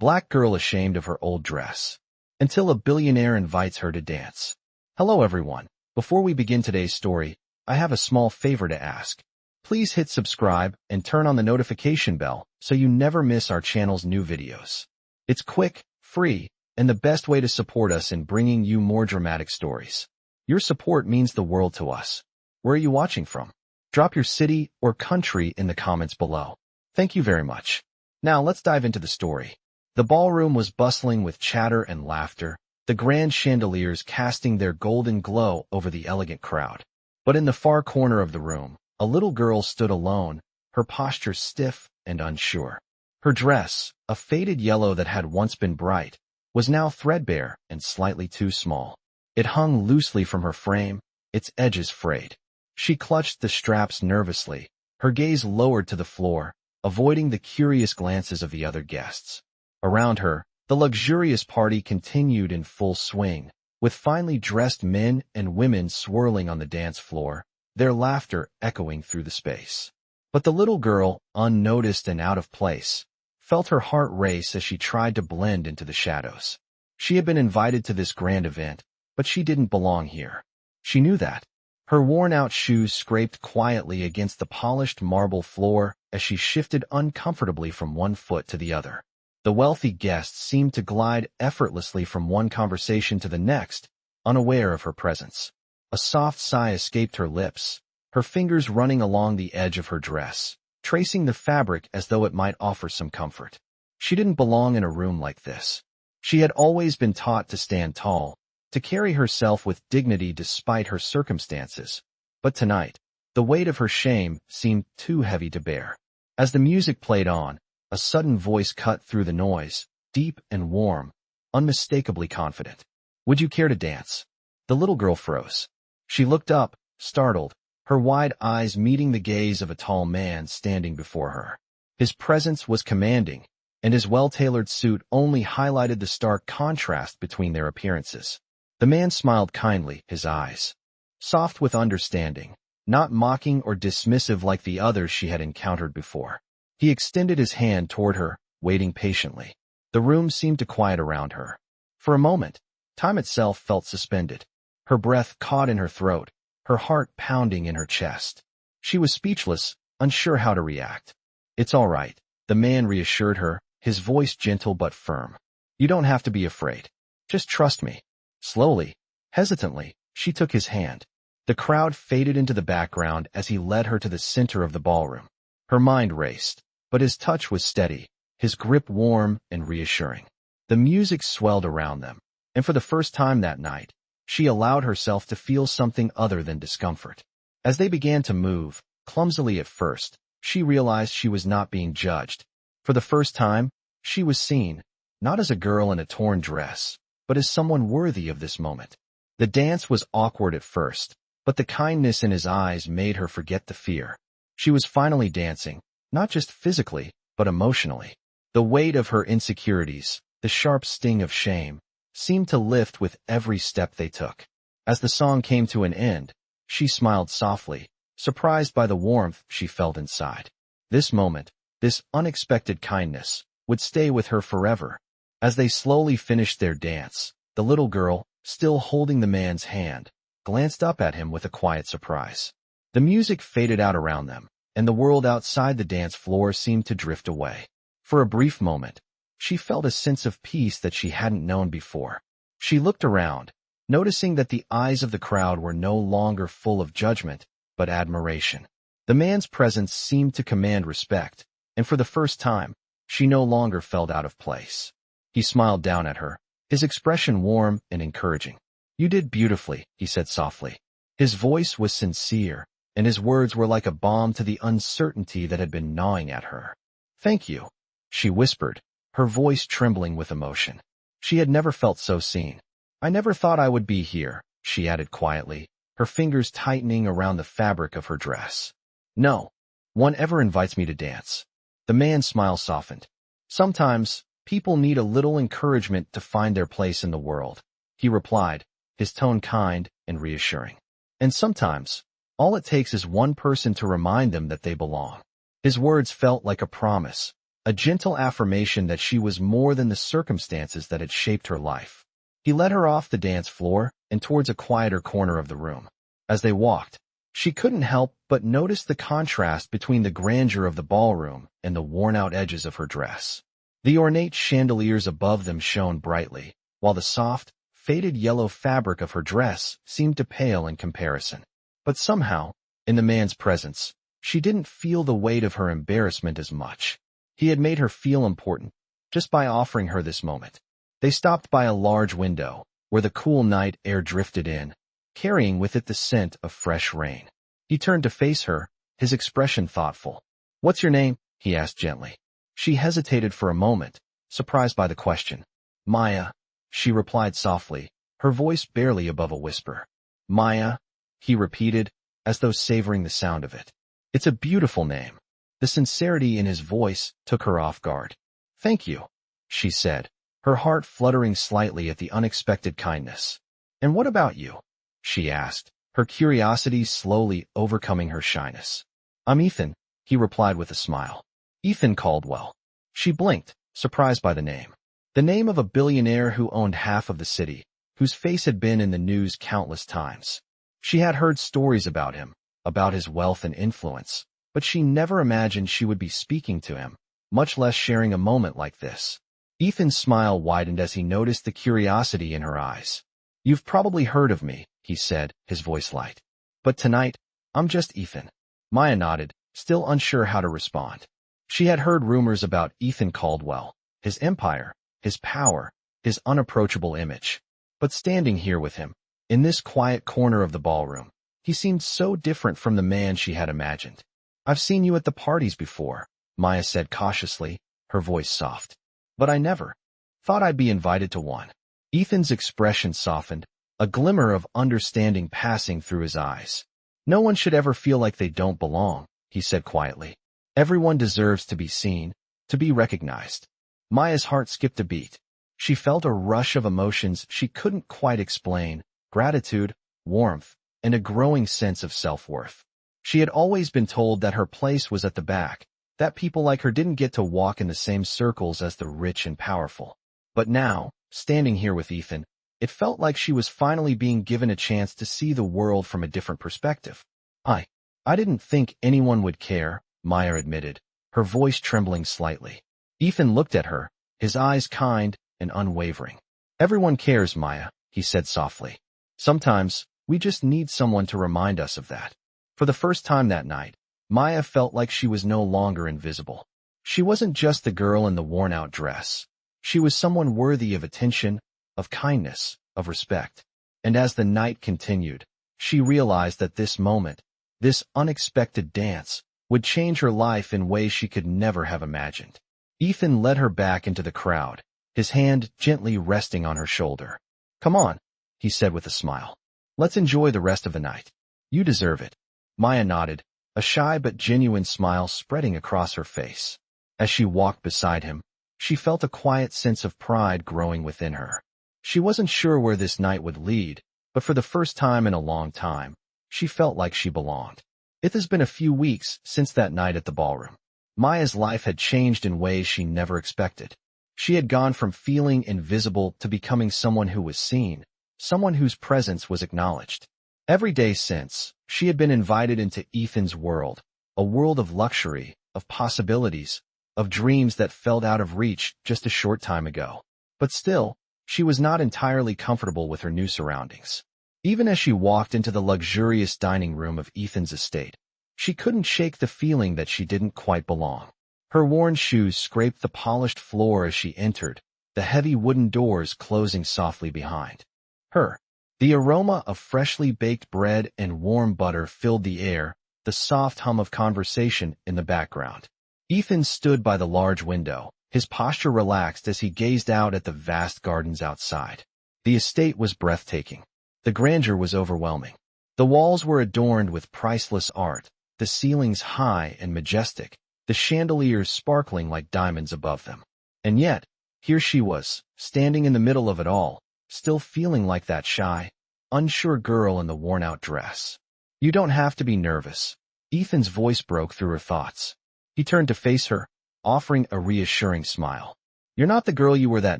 Black girl ashamed of her old dress. Until a billionaire invites her to dance. Hello everyone. Before we begin today's story, I have a small favor to ask. Please hit subscribe and turn on the notification bell so you never miss our channel's new videos. It's quick, free, and the best way to support us in bringing you more dramatic stories. Your support means the world to us. Where are you watching from? Drop your city or country in the comments below. Thank you very much. Now let's dive into the story. The ballroom was bustling with chatter and laughter, the grand chandeliers casting their golden glow over the elegant crowd. But in the far corner of the room, a little girl stood alone, her posture stiff and unsure. Her dress, a faded yellow that had once been bright, was now threadbare and slightly too small. It hung loosely from her frame, its edges frayed. She clutched the straps nervously, her gaze lowered to the floor, avoiding the curious glances of the other guests. Around her, the luxurious party continued in full swing, with finely dressed men and women swirling on the dance floor, their laughter echoing through the space. But the little girl, unnoticed and out of place, felt her heart race as she tried to blend into the shadows. She had been invited to this grand event, but she didn't belong here. She knew that. Her worn-out shoes scraped quietly against the polished marble floor as she shifted uncomfortably from one foot to the other. The wealthy guests seemed to glide effortlessly from one conversation to the next, unaware of her presence. A soft sigh escaped her lips, her fingers running along the edge of her dress, tracing the fabric as though it might offer some comfort. She didn't belong in a room like this. She had always been taught to stand tall, to carry herself with dignity despite her circumstances. But tonight, the weight of her shame seemed too heavy to bear. As the music played on, a sudden voice cut through the noise, deep and warm, unmistakably confident. "Would you care to dance?" The little girl froze. She looked up, startled, her wide eyes meeting the gaze of a tall man standing before her. His presence was commanding, and his well-tailored suit only highlighted the stark contrast between their appearances. The man smiled kindly, his eyes soft with understanding, not mocking or dismissive like the others she had encountered before. He extended his hand toward her, waiting patiently. The room seemed to quiet around her. For a moment, time itself felt suspended. Her breath caught in her throat, her heart pounding in her chest. She was speechless, unsure how to react. "It's all right," the man reassured her, his voice gentle but firm. "You don't have to be afraid. Just trust me." Slowly, hesitantly, she took his hand. The crowd faded into the background as he led her to the center of the ballroom. Her mind raced, but his touch was steady, his grip warm and reassuring. The music swelled around them, and for the first time that night, she allowed herself to feel something other than discomfort. As they began to move, clumsily at first, she realized she was not being judged. For the first time, she was seen, not as a girl in a torn dress, but as someone worthy of this moment. The dance was awkward at first, but the kindness in his eyes made her forget the fear. She was finally dancing, not just physically, but emotionally. The weight of her insecurities, the sharp sting of shame, seemed to lift with every step they took. As the song came to an end, she smiled softly, surprised by the warmth she felt inside. This moment, this unexpected kindness, would stay with her forever. As they slowly finished their dance, the little girl, still holding the man's hand, glanced up at him with a quiet surprise. The music faded out around them, and the world outside the dance floor seemed to drift away. For a brief moment, she felt a sense of peace that she hadn't known before. She looked around, noticing that the eyes of the crowd were no longer full of judgment, but admiration. The man's presence seemed to command respect, and for the first time, she no longer felt out of place. He smiled down at her, his expression warm and encouraging. "You did beautifully," he said softly. His voice was sincere, and his words were like a balm to the uncertainty that had been gnawing at her. "Thank you," she whispered, her voice trembling with emotion. She had never felt so seen. "I never thought I would be here," she added quietly, her fingers tightening around the fabric of her dress. "No one ever invites me to dance." The man's smile softened. "Sometimes, people need a little encouragement to find their place in the world," he replied, his tone kind and reassuring. "And sometimes, all it takes is one person to remind them that they belong." His words felt like a promise, a gentle affirmation that she was more than the circumstances that had shaped her life. He led her off the dance floor and towards a quieter corner of the room. As they walked, she couldn't help but notice the contrast between the grandeur of the ballroom and the worn-out edges of her dress. The ornate chandeliers above them shone brightly, while the soft, faded yellow fabric of her dress seemed to pale in comparison. But somehow, in the man's presence, she didn't feel the weight of her embarrassment as much. He had made her feel important, just by offering her this moment. They stopped by a large window, where the cool night air drifted in, carrying with it the scent of fresh rain. He turned to face her, his expression thoughtful. "What's your name?" he asked gently. She hesitated for a moment, surprised by the question. "Maya," she replied softly, her voice barely above a whisper. "Maya," he repeated, as though savoring the sound of it. "It's a beautiful name." The sincerity in his voice took her off guard. "Thank you," she said, her heart fluttering slightly at the unexpected kindness. "And what about you?" she asked, her curiosity slowly overcoming her shyness. "I'm Ethan," he replied with a smile. "Ethan Caldwell." She blinked, surprised by the name. The name of a billionaire who owned half of the city, whose face had been in the news countless times. She had heard stories about him, about his wealth and influence, but she never imagined she would be speaking to him, much less sharing a moment like this. Ethan's smile widened as he noticed the curiosity in her eyes. "You've probably heard of me," he said, his voice light. "But tonight, I'm just Ethan." Maya nodded, still unsure how to respond. She had heard rumors about Ethan Caldwell, his empire, his power, his unapproachable image. But standing here with him, in this quiet corner of the ballroom, he seemed so different from the man she had imagined. "I've seen you at the parties before," Maya said cautiously, her voice soft. "But I never thought I'd be invited to one." Ethan's expression softened, a glimmer of understanding passing through his eyes. "No one should ever feel like they don't belong," he said quietly. "Everyone deserves to be seen, to be recognized." Maya's heart skipped a beat. She felt a rush of emotions she couldn't quite explain: gratitude, warmth, and a growing sense of self-worth. She had always been told that her place was at the back, that people like her didn't get to walk in the same circles as the rich and powerful. But now, standing here with Ethan, it felt like she was finally being given a chance to see the world from a different perspective. I didn't think anyone would care," Maya admitted, her voice trembling slightly. Ethan looked at her, his eyes kind and unwavering. "Everyone cares, Maya," he said softly. "Sometimes, we just need someone to remind us of that." For the first time that night, Maya felt like she was no longer invisible. She wasn't just the girl in the worn-out dress. She was someone worthy of attention, of kindness, of respect. And as the night continued, she realized that this moment, this unexpected dance, would change her life in ways she could never have imagined. Ethan led her back into the crowd, his hand gently resting on her shoulder. "Come on," he said with a smile. "Let's enjoy the rest of the night. You deserve it." Maya nodded, a shy but genuine smile spreading across her face. As she walked beside him, she felt a quiet sense of pride growing within her. She wasn't sure where this night would lead, but for the first time in a long time, she felt like she belonged. It has been a few weeks since that night at the ballroom. Maya's life had changed in ways she never expected. She had gone from feeling invisible to becoming someone who was seen, someone whose presence was acknowledged. Every day since, she had been invited into Ethan's world, a world of luxury, of possibilities, of dreams that felt out of reach just a short time ago. But still, she was not entirely comfortable with her new surroundings. Even as she walked into the luxurious dining room of Ethan's estate, she couldn't shake the feeling that she didn't quite belong. Her worn shoes scraped the polished floor as she entered, the heavy wooden doors closing softly behind her. The aroma of freshly baked bread and warm butter filled the air, the soft hum of conversation in the background. Ethan stood by the large window, his posture relaxed as he gazed out at the vast gardens outside. The estate was breathtaking. The grandeur was overwhelming. The walls were adorned with priceless art, the ceilings high and majestic, the chandeliers sparkling like diamonds above them. And yet, here she was, standing in the middle of it all, still feeling like that shy, unsure girl in the worn-out dress. "You don't have to be nervous." Ethan's voice broke through her thoughts. He turned to face her, offering a reassuring smile. You're not the girl you were that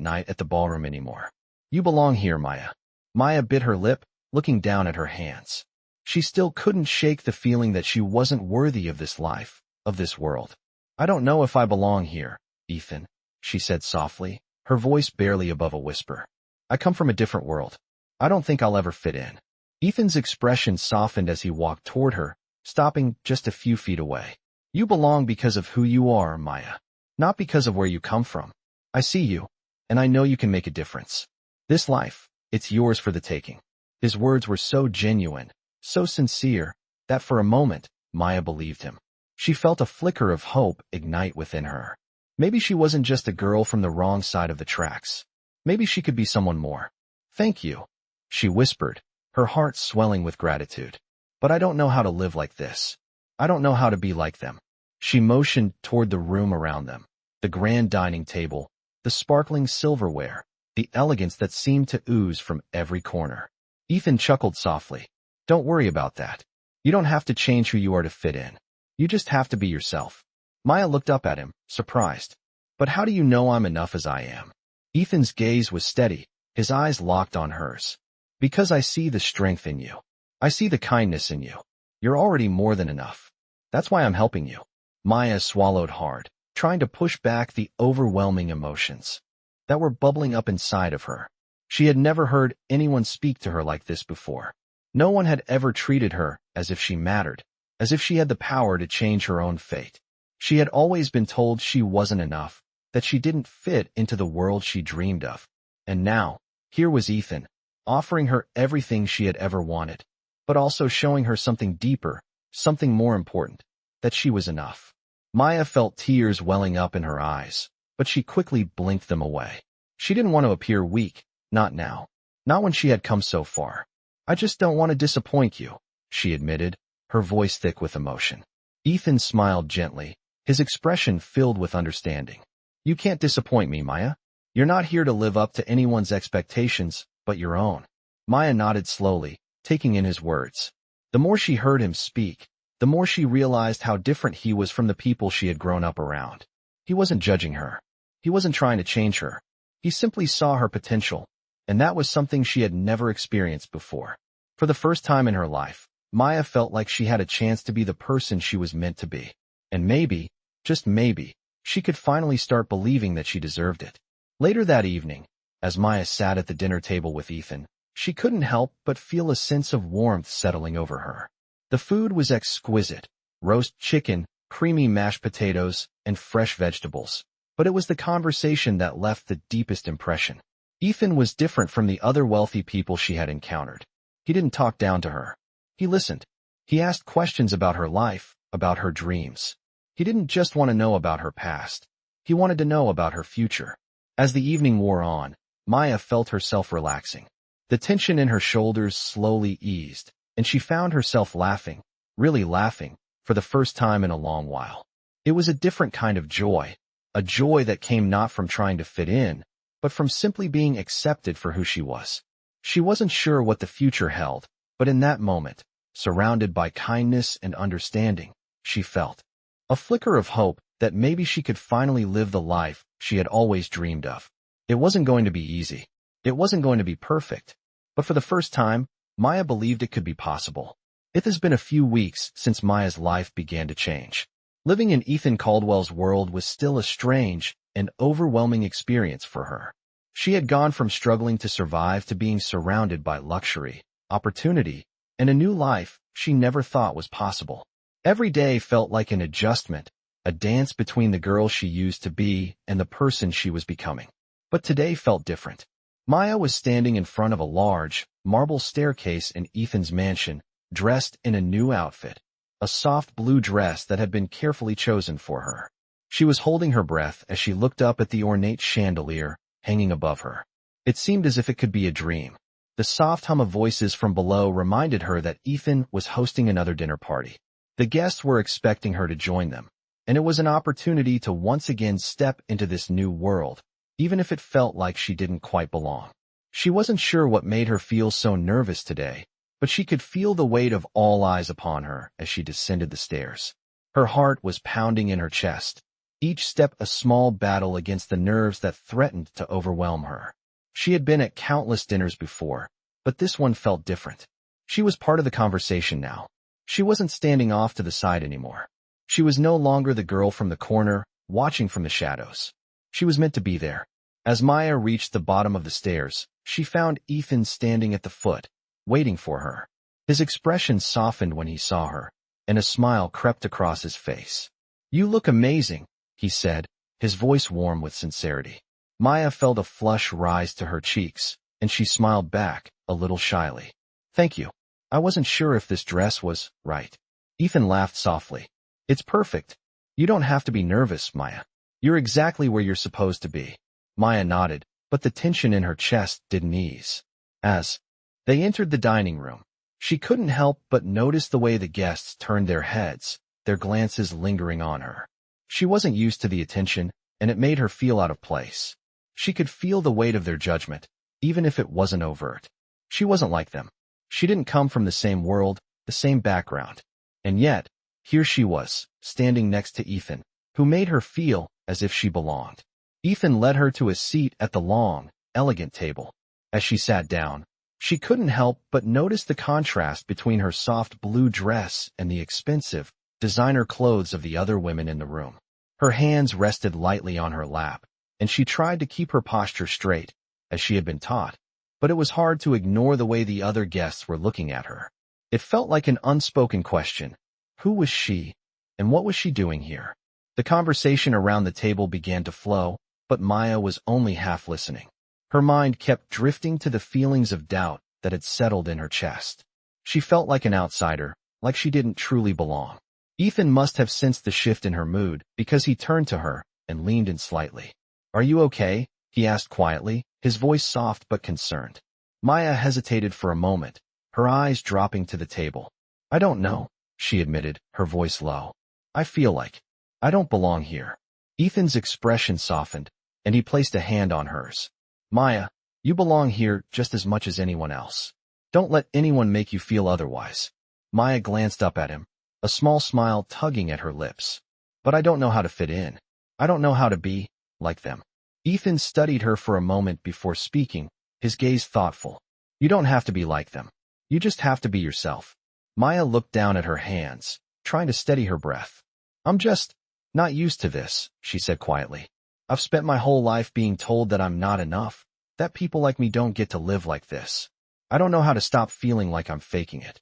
night at the ballroom anymore. You belong here, Maya. Maya bit her lip, looking down at her hands. She still couldn't shake the feeling that she wasn't worthy of this life, of this world. I don't know if I belong here, Ethan, she said softly, her voice barely above a whisper. I come from a different world. I don't think I'll ever fit in. Ethan's expression softened as he walked toward her, stopping just a few feet away. You belong because of who you are, Maya, not because of where you come from. I see you, and I know you can make a difference. This life, it's yours for the taking. His words were so genuine, so sincere, that for a moment, Maya believed him. She felt a flicker of hope ignite within her. Maybe she wasn't just a girl from the wrong side of the tracks. Maybe she could be someone more. Thank you, she whispered, her heart swelling with gratitude. But I don't know how to live like this. I don't know how to be like them. She motioned toward the room around them, the grand dining table, the sparkling silverware, the elegance that seemed to ooze from every corner. Ethan chuckled softly. Don't worry about that. You don't have to change who you are to fit in. You just have to be yourself. Maya looked up at him, surprised. But how do you know I'm enough as I am? Ethan's gaze was steady, his eyes locked on hers. Because I see the strength in you. I see the kindness in you. You're already more than enough. That's why I'm helping you. Maya swallowed hard, trying to push back the overwhelming emotions that were bubbling up inside of her. She had never heard anyone speak to her like this before. No one had ever treated her as if she mattered, as if she had the power to change her own fate. She had always been told she wasn't enough, that she didn't fit into the world she dreamed of. And now, here was Ethan, offering her everything she had ever wanted, but also showing her something deeper, something more important, that she was enough. Maya felt tears welling up in her eyes, but she quickly blinked them away. She didn't want to appear weak, not now, not when she had come so far. I just don't want to disappoint you, she admitted, her voice thick with emotion. Ethan smiled gently, his expression filled with understanding. You can't disappoint me, Maya. You're not here to live up to anyone's expectations, but your own. Maya nodded slowly, taking in his words. The more she heard him speak, the more she realized how different he was from the people she had grown up around. He wasn't judging her. He wasn't trying to change her. He simply saw her potential, and that was something she had never experienced before. For the first time in her life, Maya felt like she had a chance to be the person she was meant to be. And maybe, just maybe, she could finally start believing that she deserved it. Later that evening, as Maya sat at the dinner table with Ethan, she couldn't help but feel a sense of warmth settling over her. The food was exquisite: roast chicken, creamy mashed potatoes, and fresh vegetables. But it was the conversation that left the deepest impression. Ethan was different from the other wealthy people she had encountered. He didn't talk down to her. He listened. He asked questions about her life, about her dreams. He didn't just want to know about her past. He wanted to know about her future. As the evening wore on, Maya felt herself relaxing. The tension in her shoulders slowly eased, and she found herself laughing, really laughing, for the first time in a long while. It was a different kind of joy, a joy that came not from trying to fit in, but from simply being accepted for who she was. She wasn't sure what the future held, but in that moment, surrounded by kindness and understanding, she felt a flicker of hope that maybe she could finally live the life she had always dreamed of. It wasn't going to be easy. It wasn't going to be perfect. But for the first time, Maya believed it could be possible. It has been a few weeks since Maya's life began to change. Living in Ethan Caldwell's world was still a strange and overwhelming experience for her. She had gone from struggling to survive to being surrounded by luxury, opportunity, and a new life she never thought was possible. Every day felt like an adjustment, a dance between the girl she used to be and the person she was becoming. But today felt different. Maya was standing in front of a large, marble staircase in Ethan's mansion, dressed in a new outfit, a soft blue dress that had been carefully chosen for her. She was holding her breath as she looked up at the ornate chandelier hanging above her. It seemed as if it could be a dream. The soft hum of voices from below reminded her that Ethan was hosting another dinner party. The guests were expecting her to join them, and it was an opportunity to once again step into this new world, even if it felt like she didn't quite belong. She wasn't sure what made her feel so nervous today, but she could feel the weight of all eyes upon her as she descended the stairs. Her heart was pounding in her chest. each step a small battle against the nerves that threatened to overwhelm her. She had been at countless dinners before, but this one felt different. She was part of the conversation now. She wasn't standing off to the side anymore. She was no longer the girl from the corner, watching from the shadows. She was meant to be there. As Maya reached the bottom of the stairs, she found Ethan standing at the foot, waiting for her. His expression softened when he saw her, and a smile crept across his face. "You look amazing," he said, his voice warm with sincerity. Maya felt a flush rise to her cheeks, and she smiled back, a little shyly. "Thank you. I wasn't sure if this dress was right." Ethan laughed softly. "It's perfect. You don't have to be nervous, Maya. You're exactly where you're supposed to be." Maya nodded, but the tension in her chest didn't ease. As they entered the dining room, she couldn't help but notice the way the guests turned their heads, their glances lingering on her. She wasn't used to the attention, and it made her feel out of place. She could feel the weight of their judgment, even if it wasn't overt. She wasn't like them. She didn't come from the same world, the same background. And yet, here she was, standing next to Ethan, who made her feel as if she belonged. Ethan led her to a seat at the long, elegant table. As she sat down, she couldn't help but notice the contrast between her soft blue dress and the expensive, designer clothes of the other women in the room. Her hands rested lightly on her lap, and she tried to keep her posture straight, as she had been taught. But it was hard to ignore the way the other guests were looking at her. It felt like an unspoken question. Who was she, and what was she doing here? The conversation around the table began to flow, but Maya was only half listening. Her mind kept drifting to the feelings of doubt that had settled in her chest. She felt like an outsider, like she didn't truly belong. Ethan must have sensed the shift in her mood because he turned to her and leaned in slightly. "Are you okay?" he asked quietly, his voice soft but concerned. Maya hesitated for a moment, her eyes dropping to the table. "I don't know," she admitted, her voice low. "I feel like I don't belong here." Ethan's expression softened, and he placed a hand on hers. "Maya, you belong here just as much as anyone else. Don't let anyone make you feel otherwise." Maya glanced up at him, a small smile tugging at her lips. "But I don't know how to fit in. I don't know how to be like them." Ethan studied her for a moment before speaking, his gaze thoughtful. "You don't have to be like them. You just have to be yourself." Maya looked down at her hands, trying to steady her breath. "I'm just not used to this," she said quietly. "I've spent my whole life being told that I'm not enough, that people like me don't get to live like this. I don't know how to stop feeling like I'm faking it."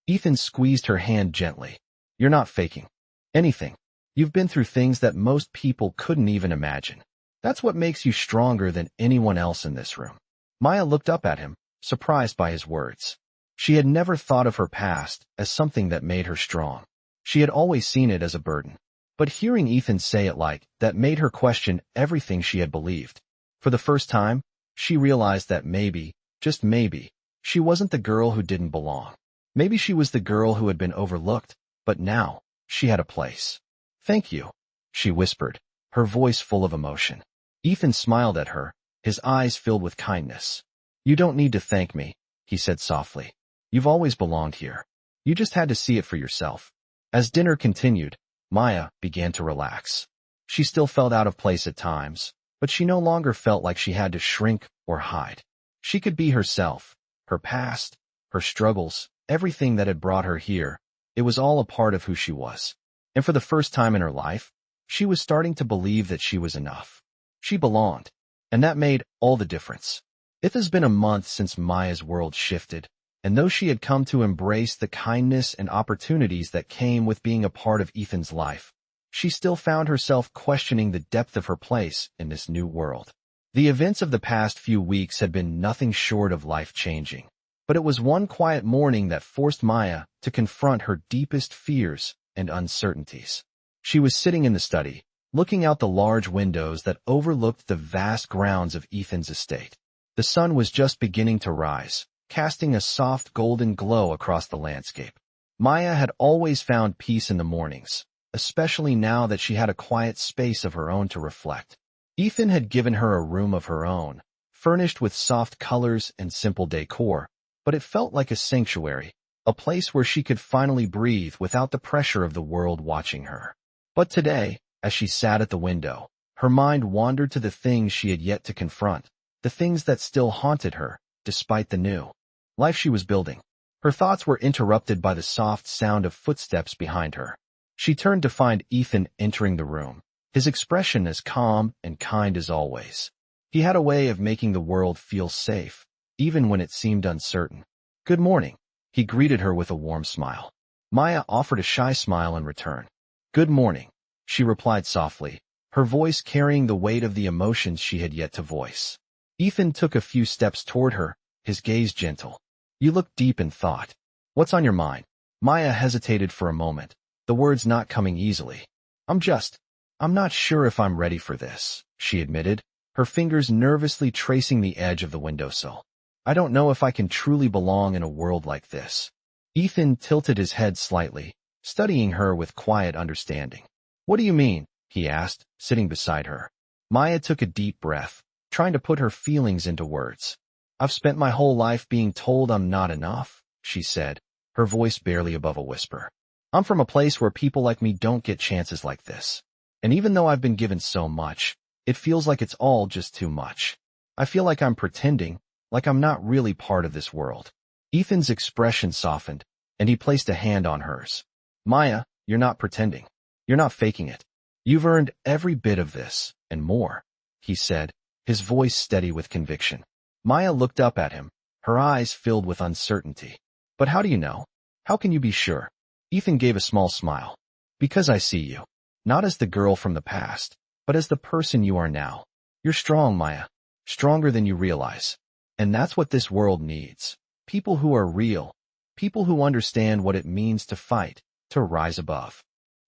Ethan squeezed her hand gently. "You're not faking anything. You've been through things that most people couldn't even imagine. That's what makes you stronger than anyone else in this room." Maya looked up at him, surprised by his words. She had never thought of her past as something that made her strong. She had always seen it as a burden. But hearing Ethan say it like that made her question everything she had believed. For the first time, she realized that maybe, just maybe, she wasn't the girl who didn't belong. Maybe she was the girl who had been overlooked, but now, she had a place. "Thank you," she whispered, her voice full of emotion. Ethan smiled at her, his eyes filled with kindness. "You don't need to thank me," he said softly. "You've always belonged here. You just had to see it for yourself." As dinner continued, Maya began to relax. She still felt out of place at times, but she no longer felt like she had to shrink or hide. She could be herself, her past, her struggles, everything that had brought her here. It was all a part of who she was. And for the first time in her life, she was starting to believe that she was enough. She belonged, and that made all the difference. It has been a month since Maya's world shifted, and though she had come to embrace the kindness and opportunities that came with being a part of Ethan's life, she still found herself questioning the depth of her place in this new world. The events of the past few weeks had been nothing short of life-changing, but it was one quiet morning that forced Maya to confront her deepest fears and uncertainties. She was sitting in the study, looking out the large windows that overlooked the vast grounds of Ethan's estate. The sun was just beginning to rise, casting a soft golden glow across the landscape. Maya had always found peace in the mornings, especially now that she had a quiet space of her own to reflect. Ethan had given her a room of her own, furnished with soft colors and simple decor, but it felt like a sanctuary, a place where she could finally breathe without the pressure of the world watching her. But today, As she sat at the window, her mind wandered to the things she had yet to confront, the things that still haunted her, despite the new life she was building. Her thoughts were interrupted by the soft sound of footsteps behind her. She turned to find Ethan entering the room, his expression as calm and kind as always. He had a way of making the world feel safe, even when it seemed uncertain. "Good morning," he greeted her with a warm smile. Maya offered a shy smile in return. "Good morning," she replied softly, her voice carrying the weight of the emotions she had yet to voice. Ethan took a few steps toward her, his gaze gentle. "You look deep in thought. What's on your mind?" Maya hesitated for a moment, the words not coming easily. I'm not sure if I'm ready for this," she admitted, her fingers nervously tracing the edge of the windowsill. "I don't know if I can truly belong in a world like this." Ethan tilted his head slightly, studying her with quiet understanding. "What do you mean?" he asked, sitting beside her. Maya took a deep breath, trying to put her feelings into words. "I've spent my whole life being told I'm not enough," she said, her voice barely above a whisper. "I'm from a place where people like me don't get chances like this. And even though I've been given so much, it feels like it's all just too much. I feel like I'm pretending, like I'm not really part of this world." Ethan's expression softened, and he placed a hand on hers. "Maya, you're not pretending. You're not faking it. You've earned every bit of this, and more," he said, his voice steady with conviction. Maya looked up at him, her eyes filled with uncertainty. "But how do you know? How can you be sure?" Ethan gave a small smile. "Because I see you. Not as the girl from the past, but as the person you are now. You're strong, Maya. Stronger than you realize. And that's what this world needs. People who are real. People who understand what it means to fight, to rise above."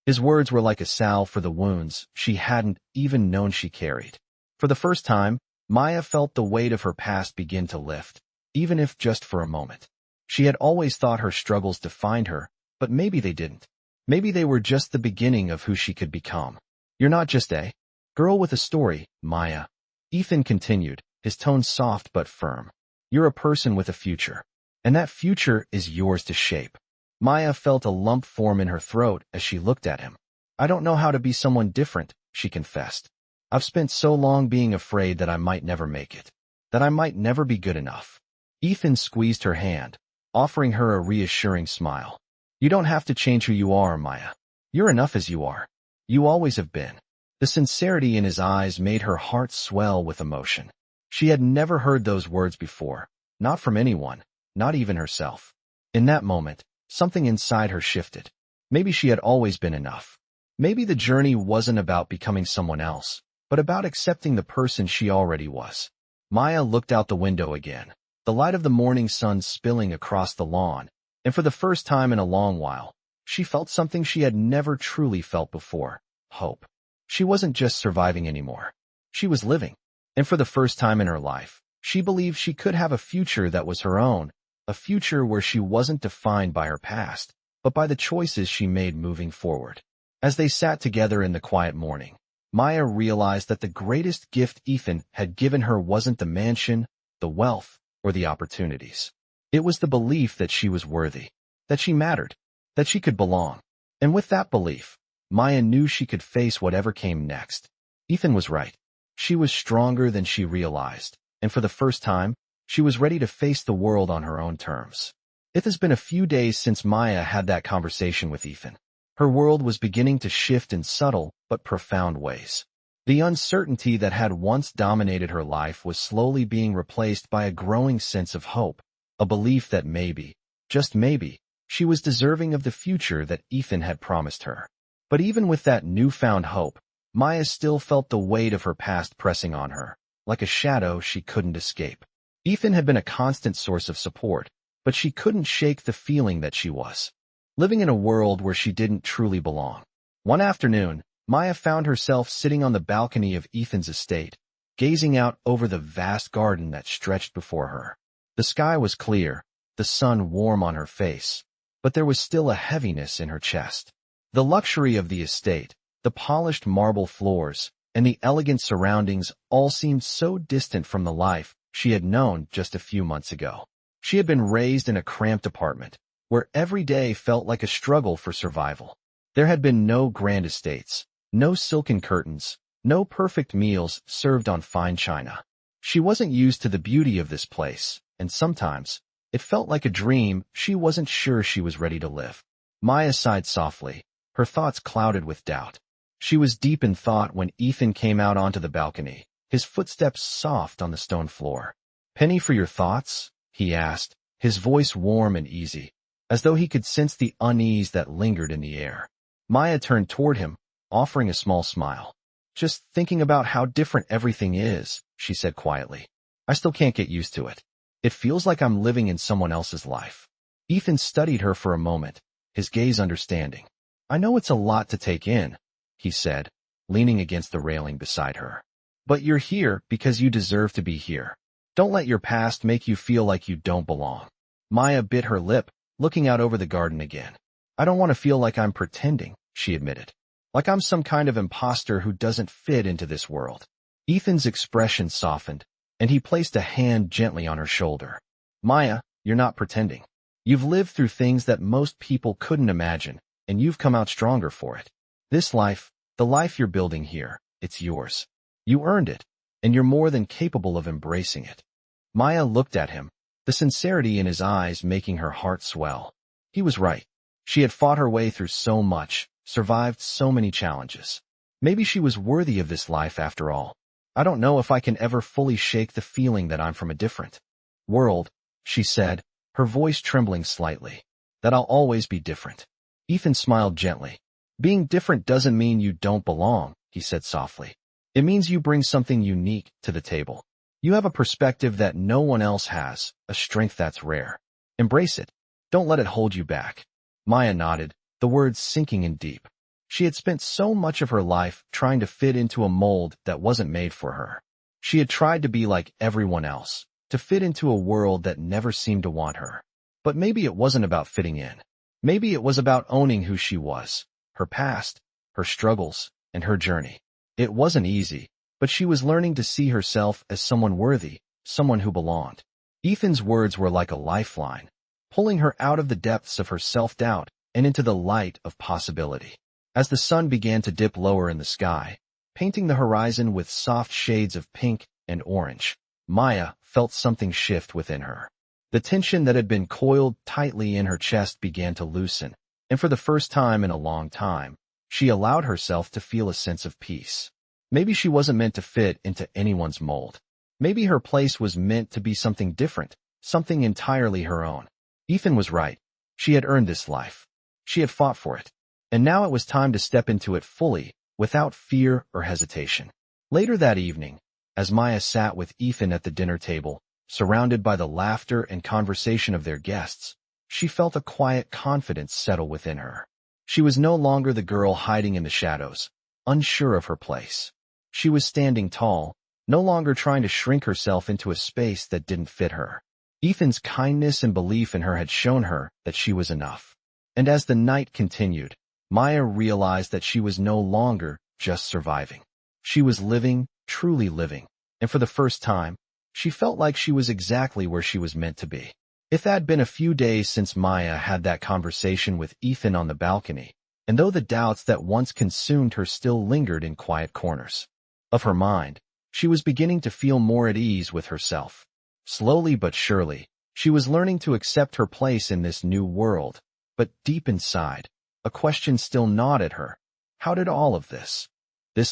His words were like a salve for the wounds she hadn't even known she carried. For the first time, Maya felt the weight of her past begin to lift, even if just for a moment. She had always thought her struggles defined her, but maybe they didn't. Maybe they were just the beginning of who she could become. "You're not just a girl with a story, Maya," Ethan continued, his tone soft but firm. "You're a person with a future. And that future is yours to shape." Maya felt a lump form in her throat as she looked at him. "I don't know how to be someone different," she confessed. "I've spent so long being afraid that I might never make it, that I might never be good enough." Ethan squeezed her hand, offering her a reassuring smile. "You don't have to change who you are, Maya. You're enough as you are. You always have been." The sincerity in his eyes made her heart swell with emotion. She had never heard those words before, not from anyone, not even herself. In that moment, something inside her shifted. Maybe she had always been enough. Maybe the journey wasn't about becoming someone else, but about accepting the person she already was. Maya looked out the window again, the light of the morning sun spilling across the lawn, and for the first time in a long while, she felt something she had never truly felt before: hope. She wasn't just surviving anymore. She was living. And for the first time in her life, she believed she could have a future that was her own, a future where she wasn't defined by her past, but by the choices she made moving forward. As they sat together in the quiet morning, Maya realized that the greatest gift Ethan had given her wasn't the mansion, the wealth, or the opportunities. It was the belief that she was worthy, that she mattered, that she could belong. And with that belief, Maya knew she could face whatever came next. Ethan was right. She was stronger than she realized, and for the first time, she was ready to face the world on her own terms. It has been a few days since Maya had that conversation with Ethan. Her world was beginning to shift in subtle but profound ways. The uncertainty that had once dominated her life was slowly being replaced by a growing sense of hope, a belief that maybe, just maybe, she was deserving of the future that Ethan had promised her. But even with that newfound hope, Maya still felt the weight of her past pressing on her, like a shadow she couldn't escape. Ethan had been a constant source of support, but she couldn't shake the feeling that she was living in a world where she didn't truly belong. One afternoon, Maya found herself sitting on the balcony of Ethan's estate, gazing out over the vast garden that stretched before her. The sky was clear, the sun warm on her face, but there was still a heaviness in her chest. The luxury of the estate, the polished marble floors, and the elegant surroundings all seemed so distant from the life she had known just a few months ago. She had been raised in a cramped apartment, where every day felt like a struggle for survival. There had been no grand estates, No silken curtains, no perfect meals served on fine china. She wasn't used to the beauty of this place, and sometimes, it felt like a dream she wasn't sure she was ready to live. Maya sighed softly, her thoughts clouded with doubt. She was deep in thought when Ethan came out onto the balcony, his footsteps soft on the stone floor. "Penny for your thoughts?" he asked, his voice warm and easy, as though he could sense the unease that lingered in the air. Maya turned toward him, offering a small smile. "Just thinking about how different everything is," she said quietly. "I still can't get used to it. It feels like I'm living in someone else's life." Ethan studied her for a moment, his gaze understanding. "I know it's a lot to take in," he said, leaning against the railing beside her. "But you're here because you deserve to be here. Don't let your past make you feel like you don't belong." Maya bit her lip, looking out over the garden again. "I don't want to feel like I'm pretending," she admitted. "Like I'm some kind of imposter who doesn't fit into this world." Ethan's expression softened, and he placed a hand gently on her shoulder. "Maya, you're not pretending. You've lived through things that most people couldn't imagine, and you've come out stronger for it. This life, the life you're building here, it's yours. You earned it, and you're more than capable of embracing it." Maya looked at him, the sincerity in his eyes making her heart swell. He was right. She had fought her way through so much, survived so many challenges. Maybe she was worthy of this life after all. "I don't know if I can ever fully shake the feeling that I'm from a different world," she said, her voice trembling slightly. "That I'll always be different." Ethan smiled gently. "Being different doesn't mean you don't belong," he said softly. "It means you bring something unique to the table. You have a perspective that no one else has, a strength that's rare. Embrace it. Don't let it hold you back." Maya nodded, the words sinking in deep. She had spent so much of her life trying to fit into a mold that wasn't made for her. She had tried to be like everyone else, to fit into a world that never seemed to want her. But maybe it wasn't about fitting in. Maybe it was about owning who she was, her past, her struggles, and her journey. It wasn't easy, but she was learning to see herself as someone worthy, someone who belonged. Ethan's words were like a lifeline, pulling her out of the depths of her self-doubt and into the light of possibility. As the sun began to dip lower in the sky, painting the horizon with soft shades of pink and orange, Maya felt something shift within her. The tension that had been coiled tightly in her chest began to loosen, and for the first time in a long time, she allowed herself to feel a sense of peace. Maybe she wasn't meant to fit into anyone's mold. Maybe her place was meant to be something different, something entirely her own. Ethan was right. She had earned this life. She had fought for it. And now it was time to step into it fully, without fear or hesitation. Later that evening, as Maya sat with Ethan at the dinner table, surrounded by the laughter and conversation of their guests, she felt a quiet confidence settle within her. She was no longer the girl hiding in the shadows, unsure of her place. She was standing tall, no longer trying to shrink herself into a space that didn't fit her. Ethan's kindness and belief in her had shown her that she was enough. And as the night continued, Maya realized that she was no longer just surviving. She was living, truly living, and for the first time, she felt like she was exactly where she was meant to be. It had been a few days since Maya had that conversation with Ethan on the balcony, and though the doubts that once consumed her still lingered in quiet corners of her mind, she was beginning to feel more at ease with herself. Slowly but surely, she was learning to accept her place in this new world, but deep inside, a question still gnawed at her. How did all of this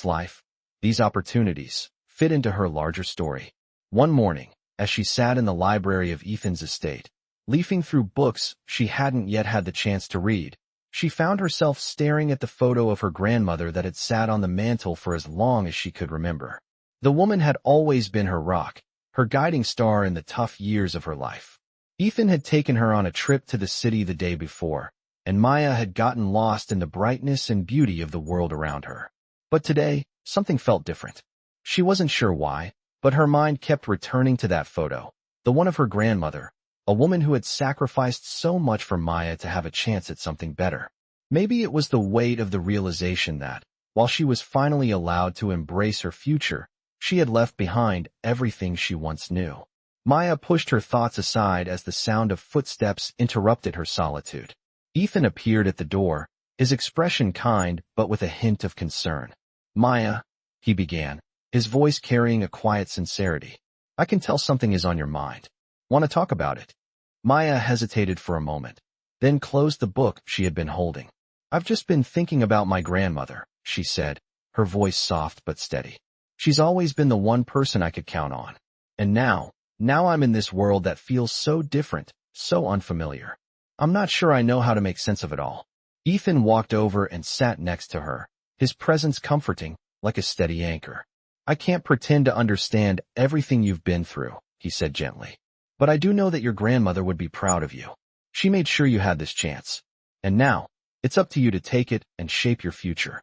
life, these opportunities, fit into her larger story? One morning, as she sat in the library of Ethan's estate, leafing through books she hadn't yet had the chance to read, she found herself staring at the photo of her grandmother that had sat on the mantel for as long as she could remember. The woman had always been her rock, her guiding star in the tough years of her life. Ethan had taken her on a trip to the city the day before, and Maya had gotten lost in the brightness and beauty of the world around her. But today, something felt different. She wasn't sure why, but her mind kept returning to that photo, the one of her grandmother, a woman who had sacrificed so much for Maya to have a chance at something better. Maybe it was the weight of the realization that, while she was finally allowed to embrace her future, she had left behind everything she once knew. Maya pushed her thoughts aside as the sound of footsteps interrupted her solitude. Ethan appeared at the door, his expression kind but with a hint of concern. "Maya," he began, his voice carrying a quiet sincerity. "I can tell something is on your mind. Want to talk about it?" Maya hesitated for a moment, then closed the book she had been holding. "I've just been thinking about my grandmother," she said, her voice soft but steady. "She's always been the one person I could count on. And now I'm in this world that feels so different, so unfamiliar. I'm not sure I know how to make sense of it all." Ethan walked over and sat next to her, his presence comforting, like a steady anchor. "I can't pretend to understand everything you've been through," he said gently. "But I do know that your grandmother would be proud of you. She made sure you had this chance. And now, it's up to you to take it and shape your future."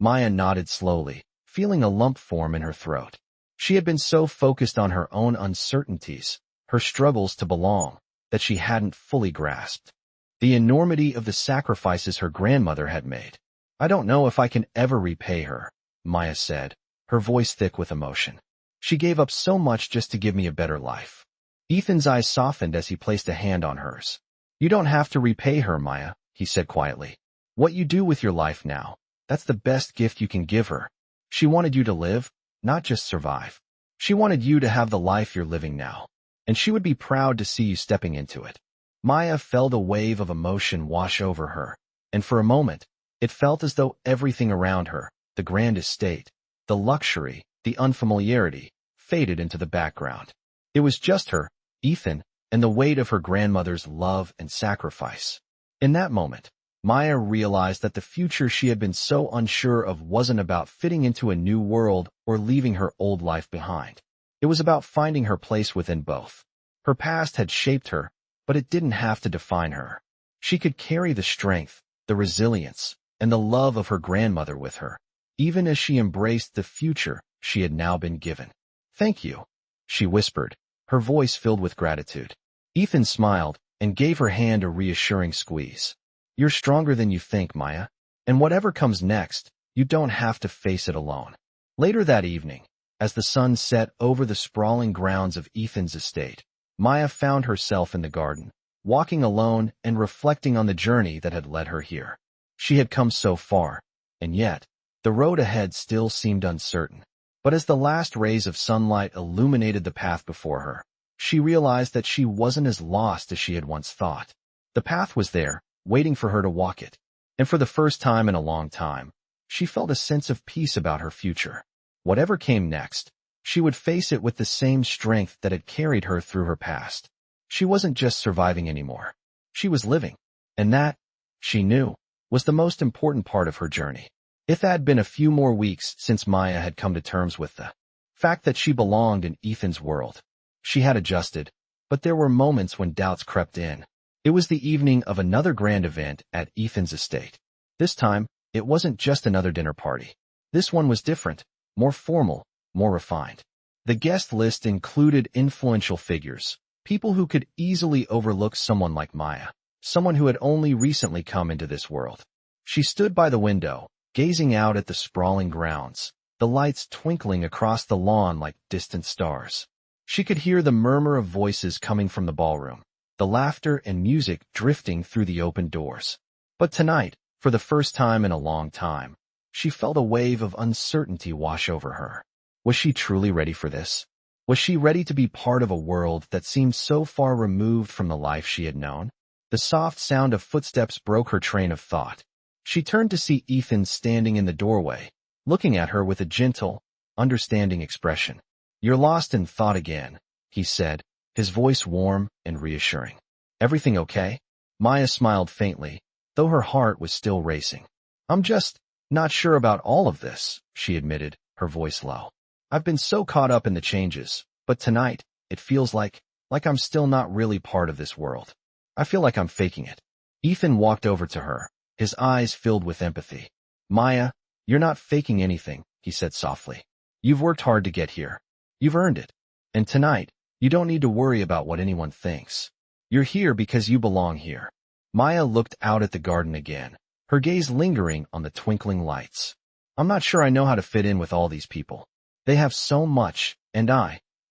Maya nodded slowly, feeling a lump form in her throat. She had been so focused on her own uncertainties, her struggles to belong, that she hadn't fully grasped the enormity of the sacrifices her grandmother had made. "I don't know if I can ever repay her," Maya said, her voice thick with emotion. "She gave up so much just to give me a better life." Ethan's eyes softened as he placed a hand on hers. "You don't have to repay her, Maya," he said quietly. "What you do with your life now, that's the best gift you can give her. She wanted you to live, not just survive. She wanted you to have the life you're living now, and she would be proud to see you stepping into it." Maya felt a wave of emotion wash over her, and for a moment, it felt as though everything around her, the grand estate, the luxury, the unfamiliarity, faded into the background. It was just her, Ethan, and the weight of her grandmother's love and sacrifice. In that moment, Maya realized that the future she had been so unsure of wasn't about fitting into a new world or leaving her old life behind. It was about finding her place within both. Her past had shaped her, but it didn't have to define her. She could carry the strength, the resilience, and the love of her grandmother with her, even as she embraced the future she had now been given. "Thank you," she whispered, her voice filled with gratitude. Ethan smiled and gave her hand a reassuring squeeze. "You're stronger than you think, Maya, and whatever comes next, you don't have to face it alone." Later that evening, as the sun set over the sprawling grounds of Ethan's estate, Maya found herself in the garden, walking alone and reflecting on the journey that had led her here. She had come so far, and yet, the road ahead still seemed uncertain. But as the last rays of sunlight illuminated the path before her, she realized that she wasn't as lost as she had once thought. The path was there, waiting for her to walk it, and for the first time in a long time, she felt a sense of peace about her future. Whatever came next, she would face it with the same strength that had carried her through her past. She wasn't just surviving anymore. She was living, and that, she knew, was the most important part of her journey. It had been a few more weeks since Maya had come to terms with the fact that she belonged in Ethan's world. She had adjusted, but there were moments when doubts crept in. It was the evening of another grand event at Ethan's estate. This time, it wasn't just another dinner party. This one was different, more formal, more refined. The guest list included influential figures, people who could easily overlook someone like Maya, someone who had only recently come into this world. She stood by the window, gazing out at the sprawling grounds, the lights twinkling across the lawn like distant stars. She could hear the murmur of voices coming from the ballroom, the laughter and music drifting through the open doors. But tonight, for the first time in a long time, she felt a wave of uncertainty wash over her. Was she truly ready for this? Was she ready to be part of a world that seemed so far removed from the life she had known? The soft sound of footsteps broke her train of thought. She turned to see Ethan standing in the doorway, looking at her with a gentle, understanding expression. "You're lost in thought again," he said, his voice warm and reassuring. "Everything okay?" Maya smiled faintly, though her heart was still racing. "I'm just not sure about all of this," she admitted, her voice low. "I've been so caught up in the changes, but tonight, it feels like I'm still not really part of this world. I feel like I'm faking it." Ethan walked over to her, his eyes filled with empathy. "Maya, you're not faking anything," he said softly. "You've worked hard to get here. You've earned it. And tonight, you don't need to worry about what anyone thinks. You're here because you belong here." Maya looked out at the garden again, her gaze lingering on the twinkling lights. "I'm not sure I know how to fit in with all these people. They have so much, and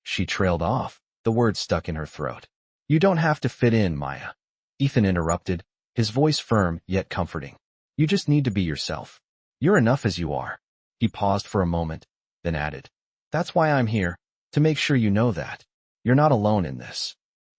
she trailed off, the words stuck in her throat. "You don't have to fit in, Maya," Ethan interrupted, his voice firm yet comforting. You just need to be yourself. You're enough as you are. He paused for a moment, then added, That's why I'm here, to make sure you know that. You're not alone in this.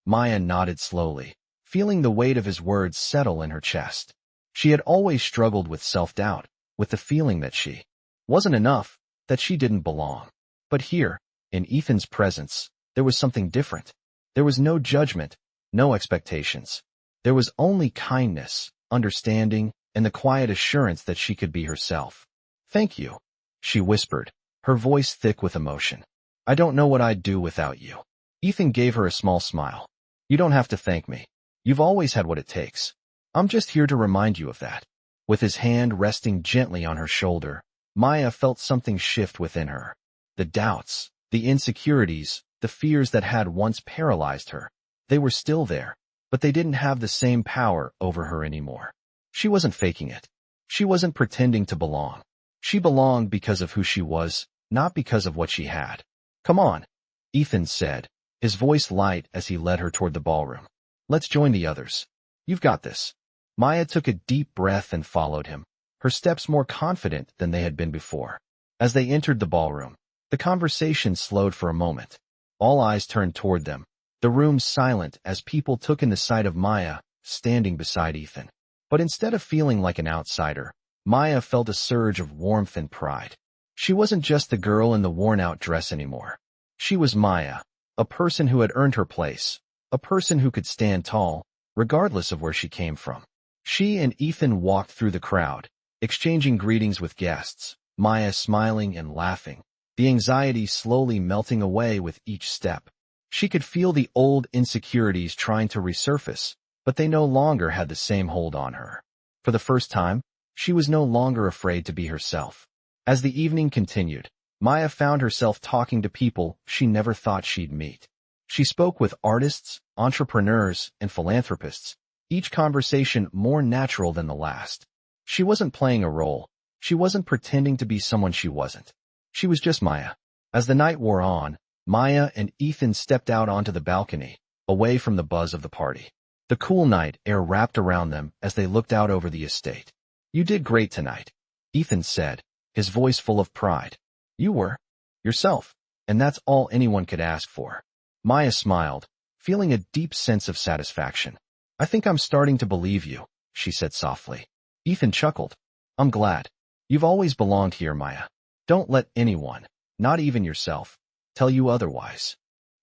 Maya nodded slowly, feeling the weight of his words settle in her chest. She had always struggled with self-doubt, with the feeling that she wasn't enough, that she didn't belong. But here, in Ethan's presence, there was something different. There was no judgment, no expectations. There was only kindness, understanding, and the quiet assurance that she could be herself. Thank you, she whispered, her voice thick with emotion. I don't know what I'd do without you. Ethan gave her a small smile. You don't have to thank me. You've always had what it takes. I'm just here to remind you of that. With his hand resting gently on her shoulder, Maya felt something shift within her. The doubts, the insecurities, the fears that had once paralyzed her. They were still there, but they didn't have the same power over her anymore. She wasn't faking it. She wasn't pretending to belong. She belonged because of who she was, not because of what she had. Come on, Ethan said, his voice light as he led her toward the ballroom. Let's join the others. You've got this. Maya took a deep breath and followed him, her steps more confident than they had been before. As they entered the ballroom, the conversation slowed for a moment. All eyes turned toward them, the room silent as people took in the sight of Maya standing beside Ethan. But instead of feeling like an outsider, Maya felt a surge of warmth and pride. She wasn't just the girl in the worn-out dress anymore. She was Maya, a person who had earned her place, a person who could stand tall, regardless of where she came from. She and Ethan walked through the crowd, exchanging greetings with guests, Maya smiling and laughing, the anxiety slowly melting away with each step. She could feel the old insecurities trying to resurface, but they no longer had the same hold on her. For the first time, she was no longer afraid to be herself. As the evening continued, Maya found herself talking to people she never thought she'd meet. She spoke with artists, entrepreneurs, and philanthropists, each conversation more natural than the last. She wasn't playing a role. She wasn't pretending to be someone she wasn't. She was just Maya. As the night wore on, Maya and Ethan stepped out onto the balcony, away from the buzz of the party. The cool night air wrapped around them as they looked out over the estate. You did great tonight, Ethan said, his voice full of pride. You were yourself, and that's all anyone could ask for. Maya smiled, feeling a deep sense of satisfaction. I think I'm starting to believe you, she said softly. Ethan chuckled. I'm glad. You've always belonged here, Maya. Don't let anyone, not even yourself, tell you otherwise.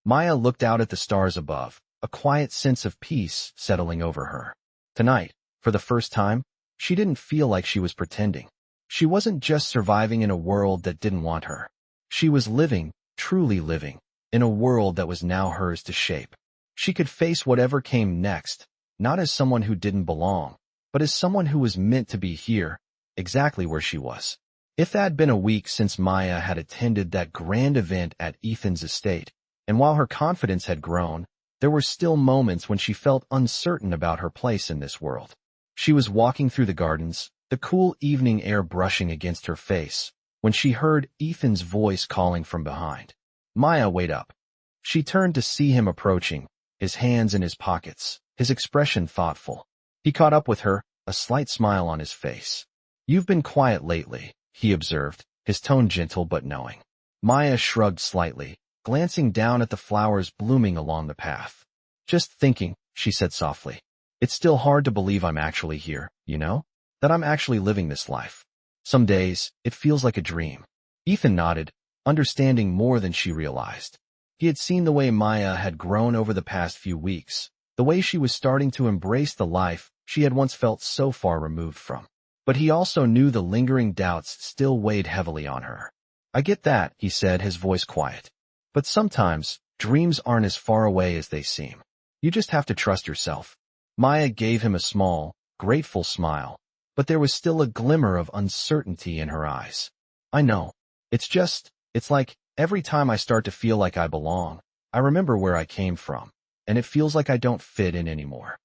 Maya looked out at the stars above, a quiet sense of peace settling over her. Tonight, for the first time, she didn't feel like she was pretending. She wasn't just surviving in a world that didn't want her. She was living, truly living, in a world that was now hers to shape. She could face whatever came next, not as someone who didn't belong, but as someone who was meant to be here, exactly where she was. It had been a week since Maya had attended that grand event at Ethan's estate, and while her confidence had grown, there were still moments when she felt uncertain about her place in this world. She was walking through the gardens, the cool evening air brushing against her face, when she heard Ethan's voice calling from behind. Maya, wait up. She turned to see him approaching, his hands in his pockets, his expression thoughtful. He caught up with her, a slight smile on his face. You've been quiet lately, he observed, his tone gentle but knowing. Maya shrugged slightly, glancing down at the flowers blooming along the path. Just thinking, she said softly. It's still hard to believe I'm actually here, you know? That I'm actually living this life. Some days, it feels like a dream. Ethan nodded, understanding more than she realized. He had seen the way Maya had grown over the past few weeks, the way she was starting to embrace the life she had once felt so far removed from. But he also knew the lingering doubts still weighed heavily on her. I get that, he said, his voice quiet. But sometimes, dreams aren't as far away as they seem. You just have to trust yourself. Maya gave him a small, grateful smile, but there was still a glimmer of uncertainty in her eyes. I know. It's like, every time I start to feel like I belong, I remember where I came from, and it feels like I don't fit in anymore.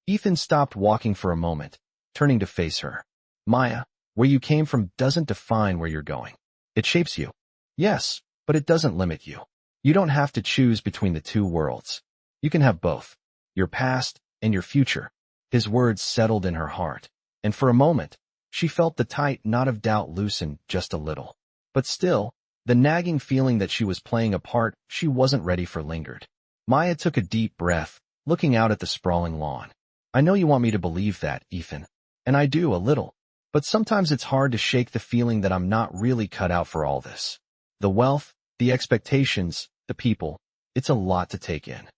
Ethan stopped walking for a moment, turning to face her. Maya, where you came from doesn't define where you're going. It shapes you. Yes, but it doesn't limit you. You don't have to choose between the two worlds. You can have both, your past and your future. His words settled in her heart, and for a moment, She felt the tight knot of doubt loosen just a little. But still, the nagging feeling that she was playing a part she wasn't ready for lingered. Maya took a deep breath, looking out at the sprawling lawn. I know you want me to believe that, Ethan. And I do, a little. But sometimes it's hard to shake the feeling that I'm not really cut out for all this. The wealth, the expectations, the people, it's a lot to take in.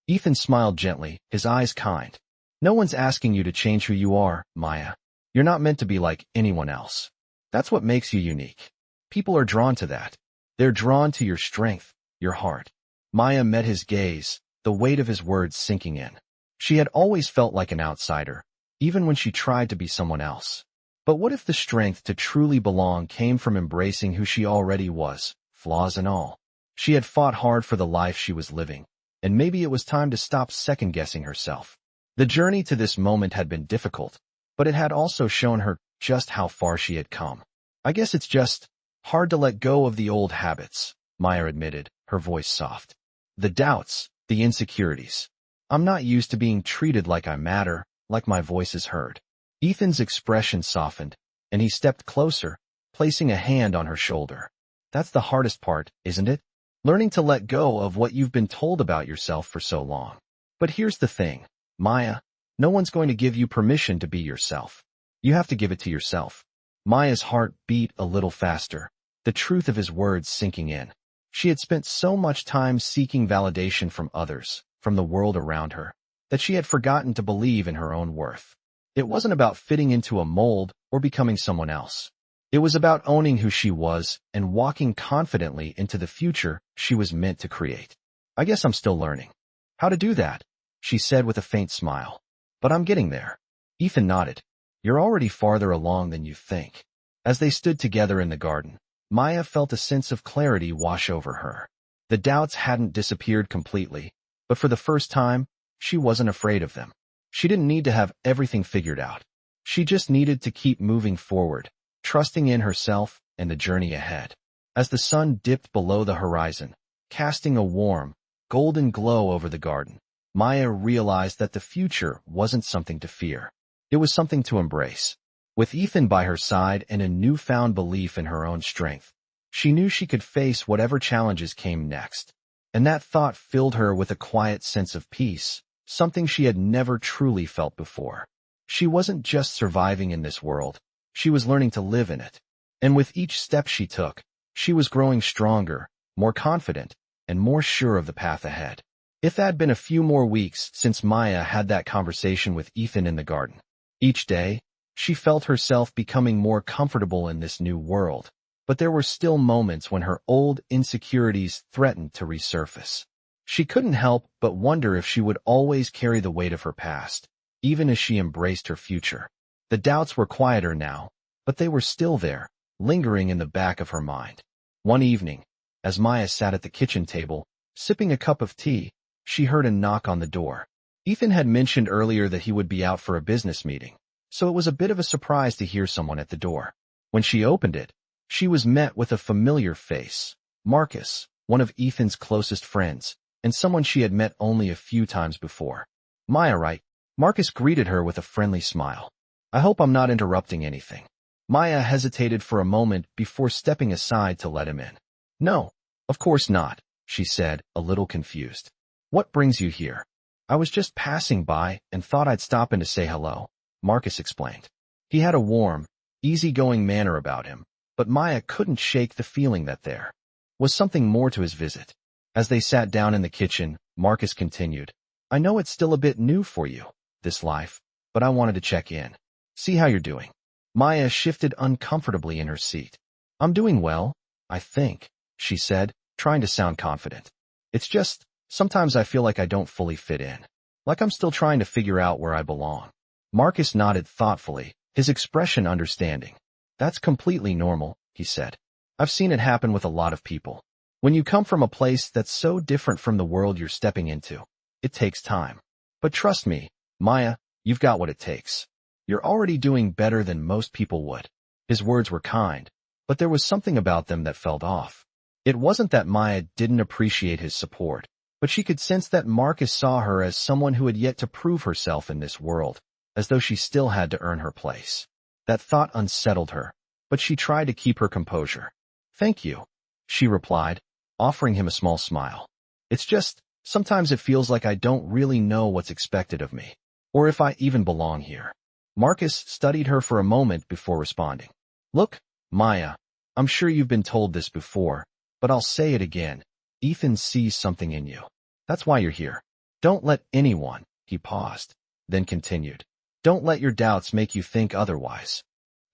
Ethan smiled gently, his eyes kind. No one's asking you to change who you are, Maya. You're not meant to be like anyone else. That's what makes you unique. People are drawn to that. They're drawn to your strength, your heart. Maya met his gaze, the weight of his words sinking in. She had always felt like an outsider, even when she tried to be someone else. But what if the strength to truly belong came from embracing who she already was, flaws and all? She had fought hard for the life she was living, and maybe it was time to stop second-guessing herself. The journey to this moment had been difficult, but it had also shown her just how far she had come. I guess it's just hard to let go of the old habits, Maya admitted, her voice soft. The doubts, the insecurities. I'm not used to being treated like I matter, like my voice is heard. Ethan's expression softened, and he stepped closer, placing a hand on her shoulder. That's the hardest part, isn't it? Learning to let go of what you've been told about yourself for so long. But here's the thing, Maya, no one's going to give you permission to be yourself. You have to give it to yourself. Maya's heart beat a little faster, the truth of his words sinking in. She had spent so much time seeking validation from others, from the world around her, that she had forgotten to believe in her own worth. It wasn't about fitting into a mold or becoming someone else. It was about owning who she was and walking confidently into the future she was meant to create. I guess I'm still learning how to do that, she said with a faint smile. But I'm getting there. Ethan nodded. You're already farther along than you think. As they stood together in the garden, Maya felt a sense of clarity wash over her. The doubts hadn't disappeared completely, but for the first time, she wasn't afraid of them. She didn't need to have everything figured out. She just needed to keep moving forward, trusting in herself and the journey ahead. As the sun dipped below the horizon, casting a warm, golden glow over the garden, Maya realized that the future wasn't something to fear. It was something to embrace. With Ethan by her side and a newfound belief in her own strength, she knew she could face whatever challenges came next. And that thought filled her with a quiet sense of peace, something she had never truly felt before. She wasn't just surviving in this world, she was learning to live in it. And with each step she took, she was growing stronger, more confident, and more sure of the path ahead. It had been a few more weeks since Maya had that conversation with Ethan in the garden. Each day, she felt herself becoming more comfortable in this new world, but there were still moments when her old insecurities threatened to resurface. She couldn't help but wonder if she would always carry the weight of her past, even as she embraced her future. The doubts were quieter now, but they were still there, lingering in the back of her mind. One evening, as Maya sat at the kitchen table, sipping a cup of tea, she heard a knock on the door. Ethan had mentioned earlier that he would be out for a business meeting, so it was a bit of a surprise to hear someone at the door. When she opened it, she was met with a familiar face, Marcus, one of Ethan's closest friends, and someone she had met only a few times before. Maya, right? Marcus greeted her with a friendly smile. I hope I'm not interrupting anything. Maya hesitated for a moment before stepping aside to let him in. No, of course not, she said, a little confused. What brings you here? I was just passing by and thought I'd stop in to say hello, Marcus explained. He had a warm, easygoing manner about him, but Maya couldn't shake the feeling that there was something more to his visit. As they sat down in the kitchen, Marcus continued, I know it's still a bit new for you, this life, but I wanted to check in. See how you're doing. Maya shifted uncomfortably in her seat. I'm doing well, I think, she said, trying to sound confident. It's just, sometimes I feel like I don't fully fit in. Like I'm still trying to figure out where I belong. Marcus nodded thoughtfully, his expression understanding. That's completely normal, he said. I've seen it happen with a lot of people. When you come from a place that's so different from the world you're stepping into, it takes time. But trust me, Maya, you've got what it takes. You're already doing better than most people would. His words were kind, but there was something about them that felt off. It wasn't that Maya didn't appreciate his support, but she could sense that Marcus saw her as someone who had yet to prove herself in this world, as though she still had to earn her place. That thought unsettled her, but she tried to keep her composure. "Thank you," she replied, offering him a small smile. "It's just, sometimes it feels like I don't really know what's expected of me, or if I even belong here." Marcus studied her for a moment before responding. "Look, Maya, I'm sure you've been told this before, but I'll say it again. Ethan sees something in you. That's why you're here. Don't let anyone," he paused, then continued, "don't let your doubts make you think otherwise."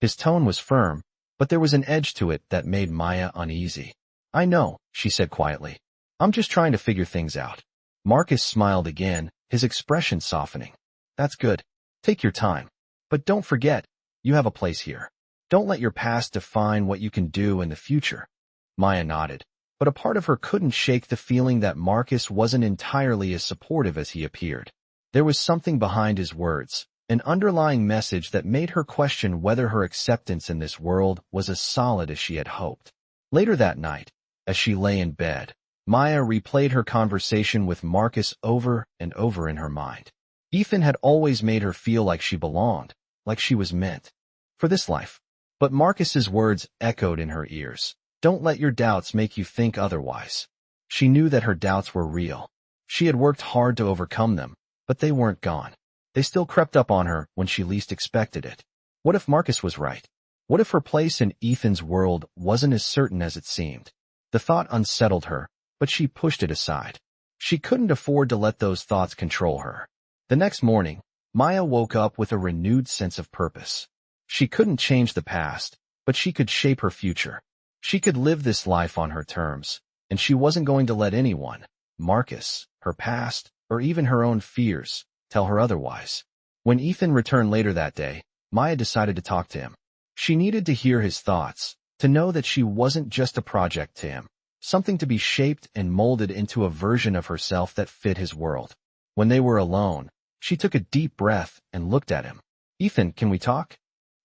His tone was firm, but there was an edge to it that made Maya uneasy. "I know," she said quietly. "I'm just trying to figure things out." Marcus smiled again, his expression softening. "That's good. Take your time. But don't forget, you have a place here. Don't let your past define what you can do in the future." Maya nodded, but a part of her couldn't shake the feeling that Marcus wasn't entirely as supportive as he appeared. There was something behind his words, an underlying message that made her question whether her acceptance in this world was as solid as she had hoped. Later that night, as she lay in bed, Maya replayed her conversation with Marcus over and over in her mind. Ethan had always made her feel like she belonged, like she was meant for this life. But Marcus's words echoed in her ears. "Don't let your doubts make you think otherwise." She knew that her doubts were real. She had worked hard to overcome them, but they weren't gone. They still crept up on her when she least expected it. What if Marcus was right? What if her place in Ethan's world wasn't as certain as it seemed? The thought unsettled her, but she pushed it aside. She couldn't afford to let those thoughts control her. The next morning, Maya woke up with a renewed sense of purpose. She couldn't change the past, but she could shape her future. She could live this life on her terms, and she wasn't going to let anyone, Marcus, her past, or even her own fears, tell her otherwise. When Ethan returned later that day, Maya decided to talk to him. She needed to hear his thoughts, to know that she wasn't just a project to him, something to be shaped and molded into a version of herself that fit his world. When they were alone, she took a deep breath and looked at him. "Ethan, can we talk?"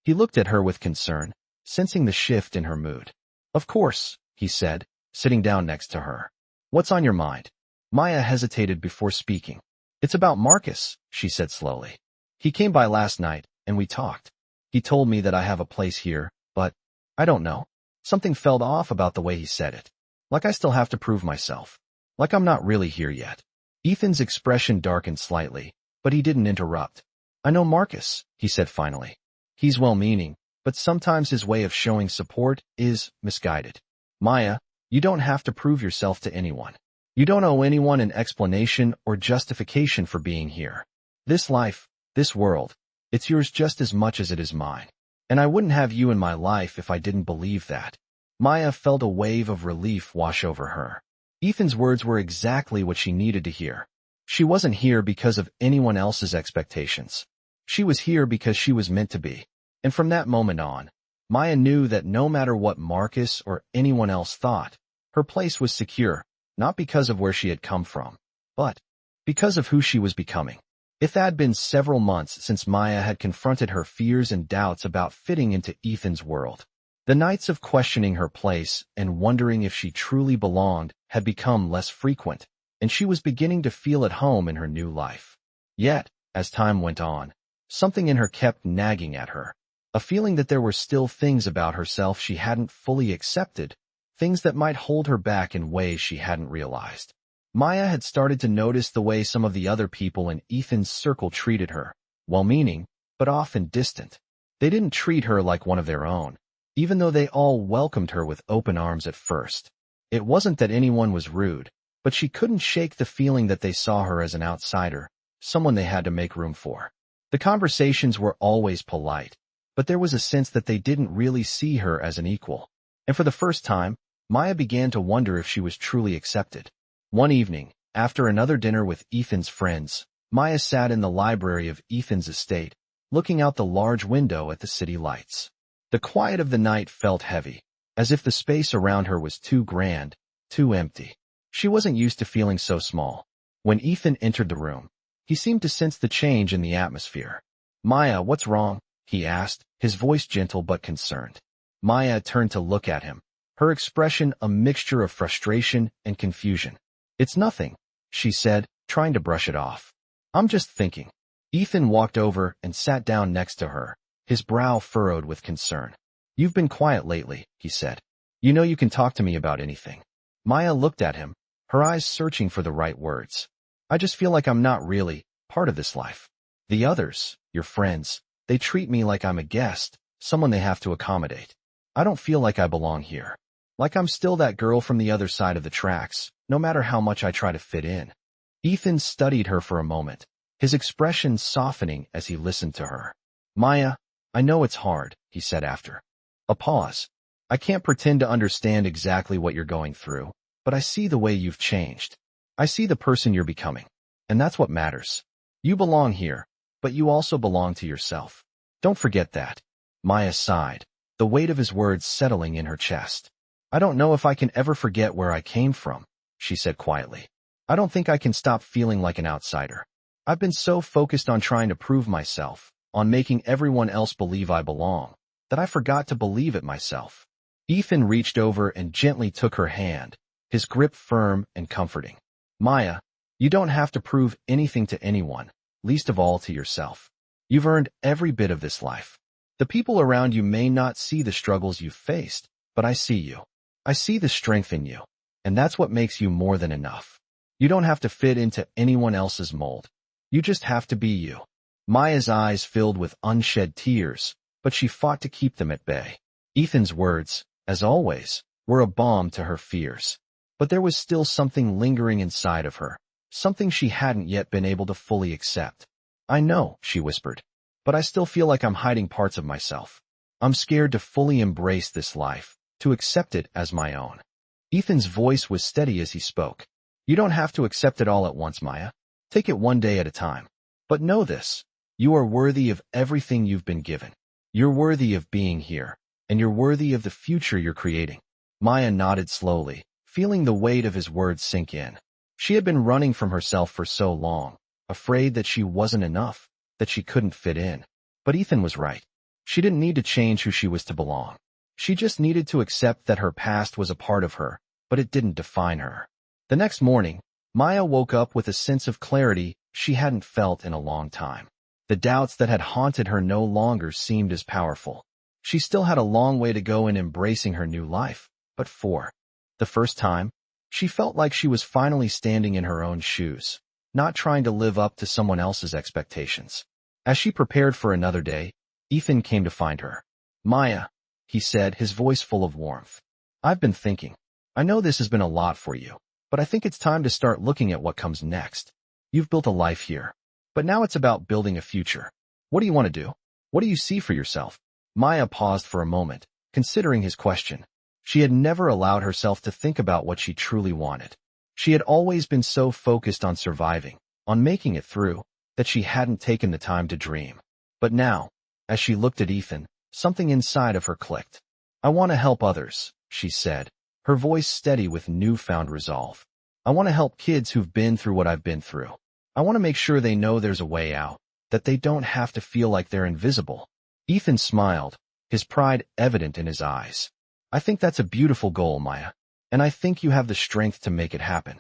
He looked at her with concern, sensing the shift in her mood. "Of course," he said, sitting down next to her. "What's on your mind?" Maya hesitated before speaking. "It's about Marcus," she said slowly. "He came by last night, and we talked. He told me that I have a place here, but I don't know. Something felt off about the way he said it. Like I still have to prove myself. Like I'm not really here yet." Ethan's expression darkened slightly, but he didn't interrupt. "I know Marcus," he said finally. "He's well-meaning, but sometimes his way of showing support is misguided. Maya, you don't have to prove yourself to anyone. You don't owe anyone an explanation or justification for being here. This life, this world, it's yours just as much as it is mine. And I wouldn't have you in my life if I didn't believe that." Maya felt a wave of relief wash over her. Ethan's words were exactly what she needed to hear. She wasn't here because of anyone else's expectations. She was here because she was meant to be. And from that moment on, Maya knew that no matter what Marcus or anyone else thought, her place was secure, not because of where she had come from, but because of who she was becoming. It had been several months since Maya had confronted her fears and doubts about fitting into Ethan's world. The nights of questioning her place and wondering if she truly belonged had become less frequent, and she was beginning to feel at home in her new life. Yet, as time went on, something in her kept nagging at her, a feeling that there were still things about herself she hadn't fully accepted, things that might hold her back in ways she hadn't realized. Maya had started to notice the way some of the other people in Ethan's circle treated her, well-meaning, but often distant. They didn't treat her like one of their own, even though they all welcomed her with open arms at first. It wasn't that anyone was rude, but she couldn't shake the feeling that they saw her as an outsider, someone they had to make room for. The conversations were always polite, but there was a sense that they didn't really see her as an equal. And for the first time, Maya began to wonder if she was truly accepted. One evening, after another dinner with Ethan's friends, Maya sat in the library of Ethan's estate, looking out the large window at the city lights. The quiet of the night felt heavy, as if the space around her was too grand, too empty. She wasn't used to feeling so small. When Ethan entered the room, he seemed to sense the change in the atmosphere. "Maya, what's wrong?" he asked, his voice gentle but concerned. Maya turned to look at him, her expression a mixture of frustration and confusion. "It's nothing," she said, trying to brush it off. "I'm just thinking." Ethan walked over and sat down next to her, his brow furrowed with concern. "You've been quiet lately," he said. "You know you can talk to me about anything." Maya looked at him, her eyes searching for the right words. "I just feel like I'm not really part of this life. The others, your friends, they treat me like I'm a guest, someone they have to accommodate. I don't feel like I belong here. Like I'm still that girl from the other side of the tracks, no matter how much I try to fit in." Ethan studied her for a moment, his expression softening as he listened to her. "Maya, I know it's hard," he said after a pause. "I can't pretend to understand exactly what you're going through, but I see the way you've changed. I see the person you're becoming. And that's what matters. You belong here, but you also belong to yourself. Don't forget that." Maya sighed, the weight of his words settling in her chest. "I don't know if I can ever forget where I came from," she said quietly. "I don't think I can stop feeling like an outsider. I've been so focused on trying to prove myself, on making everyone else believe I belong, that I forgot to believe it myself." Ethan reached over and gently took her hand, his grip firm and comforting. "Maya, you don't have to prove anything to anyone, least of all to yourself. You've earned every bit of this life. The people around you may not see the struggles you've faced, but I see you. I see the strength in you, and that's what makes you more than enough. You don't have to fit into anyone else's mold. You just have to be you." Maya's eyes filled with unshed tears, but she fought to keep them at bay. Ethan's words, as always, were a balm to her fears. But there was still something lingering inside of her, something she hadn't yet been able to fully accept. "I know," she whispered, "but I still feel like I'm hiding parts of myself. I'm scared to fully embrace this life, to accept it as my own." Ethan's voice was steady as he spoke. "You don't have to accept it all at once, Maya. Take it one day at a time. But know this, you are worthy of everything you've been given. You're worthy of being here, and you're worthy of the future you're creating." Maya nodded slowly, feeling the weight of his words sink in. She had been running from herself for so long, afraid that she wasn't enough, that she couldn't fit in. But Ethan was right. She didn't need to change who she was to belong. She just needed to accept that her past was a part of her, but it didn't define her. The next morning, Maya woke up with a sense of clarity she hadn't felt in a long time. The doubts that had haunted her no longer seemed as powerful. She still had a long way to go in embracing her new life, but for the first time, she felt like she was finally standing in her own shoes, not trying to live up to someone else's expectations. As she prepared for another day, Ethan came to find her. "Maya," he said, his voice full of warmth. "I've been thinking. I know this has been a lot for you, but I think it's time to start looking at what comes next. You've built a life here, but now it's about building a future. What do you want to do? What do you see for yourself?" Maya paused for a moment, considering his question. She had never allowed herself to think about what she truly wanted. She had always been so focused on surviving, on making it through, that she hadn't taken the time to dream. But now, as she looked at Ethan, something inside of her clicked. "I want to help others," she said, her voice steady with newfound resolve. "I want to help kids who've been through what I've been through. I want to make sure they know there's a way out, that they don't have to feel like they're invisible." Ethan smiled, his pride evident in his eyes. "I think that's a beautiful goal, Maya, and I think you have the strength to make it happen."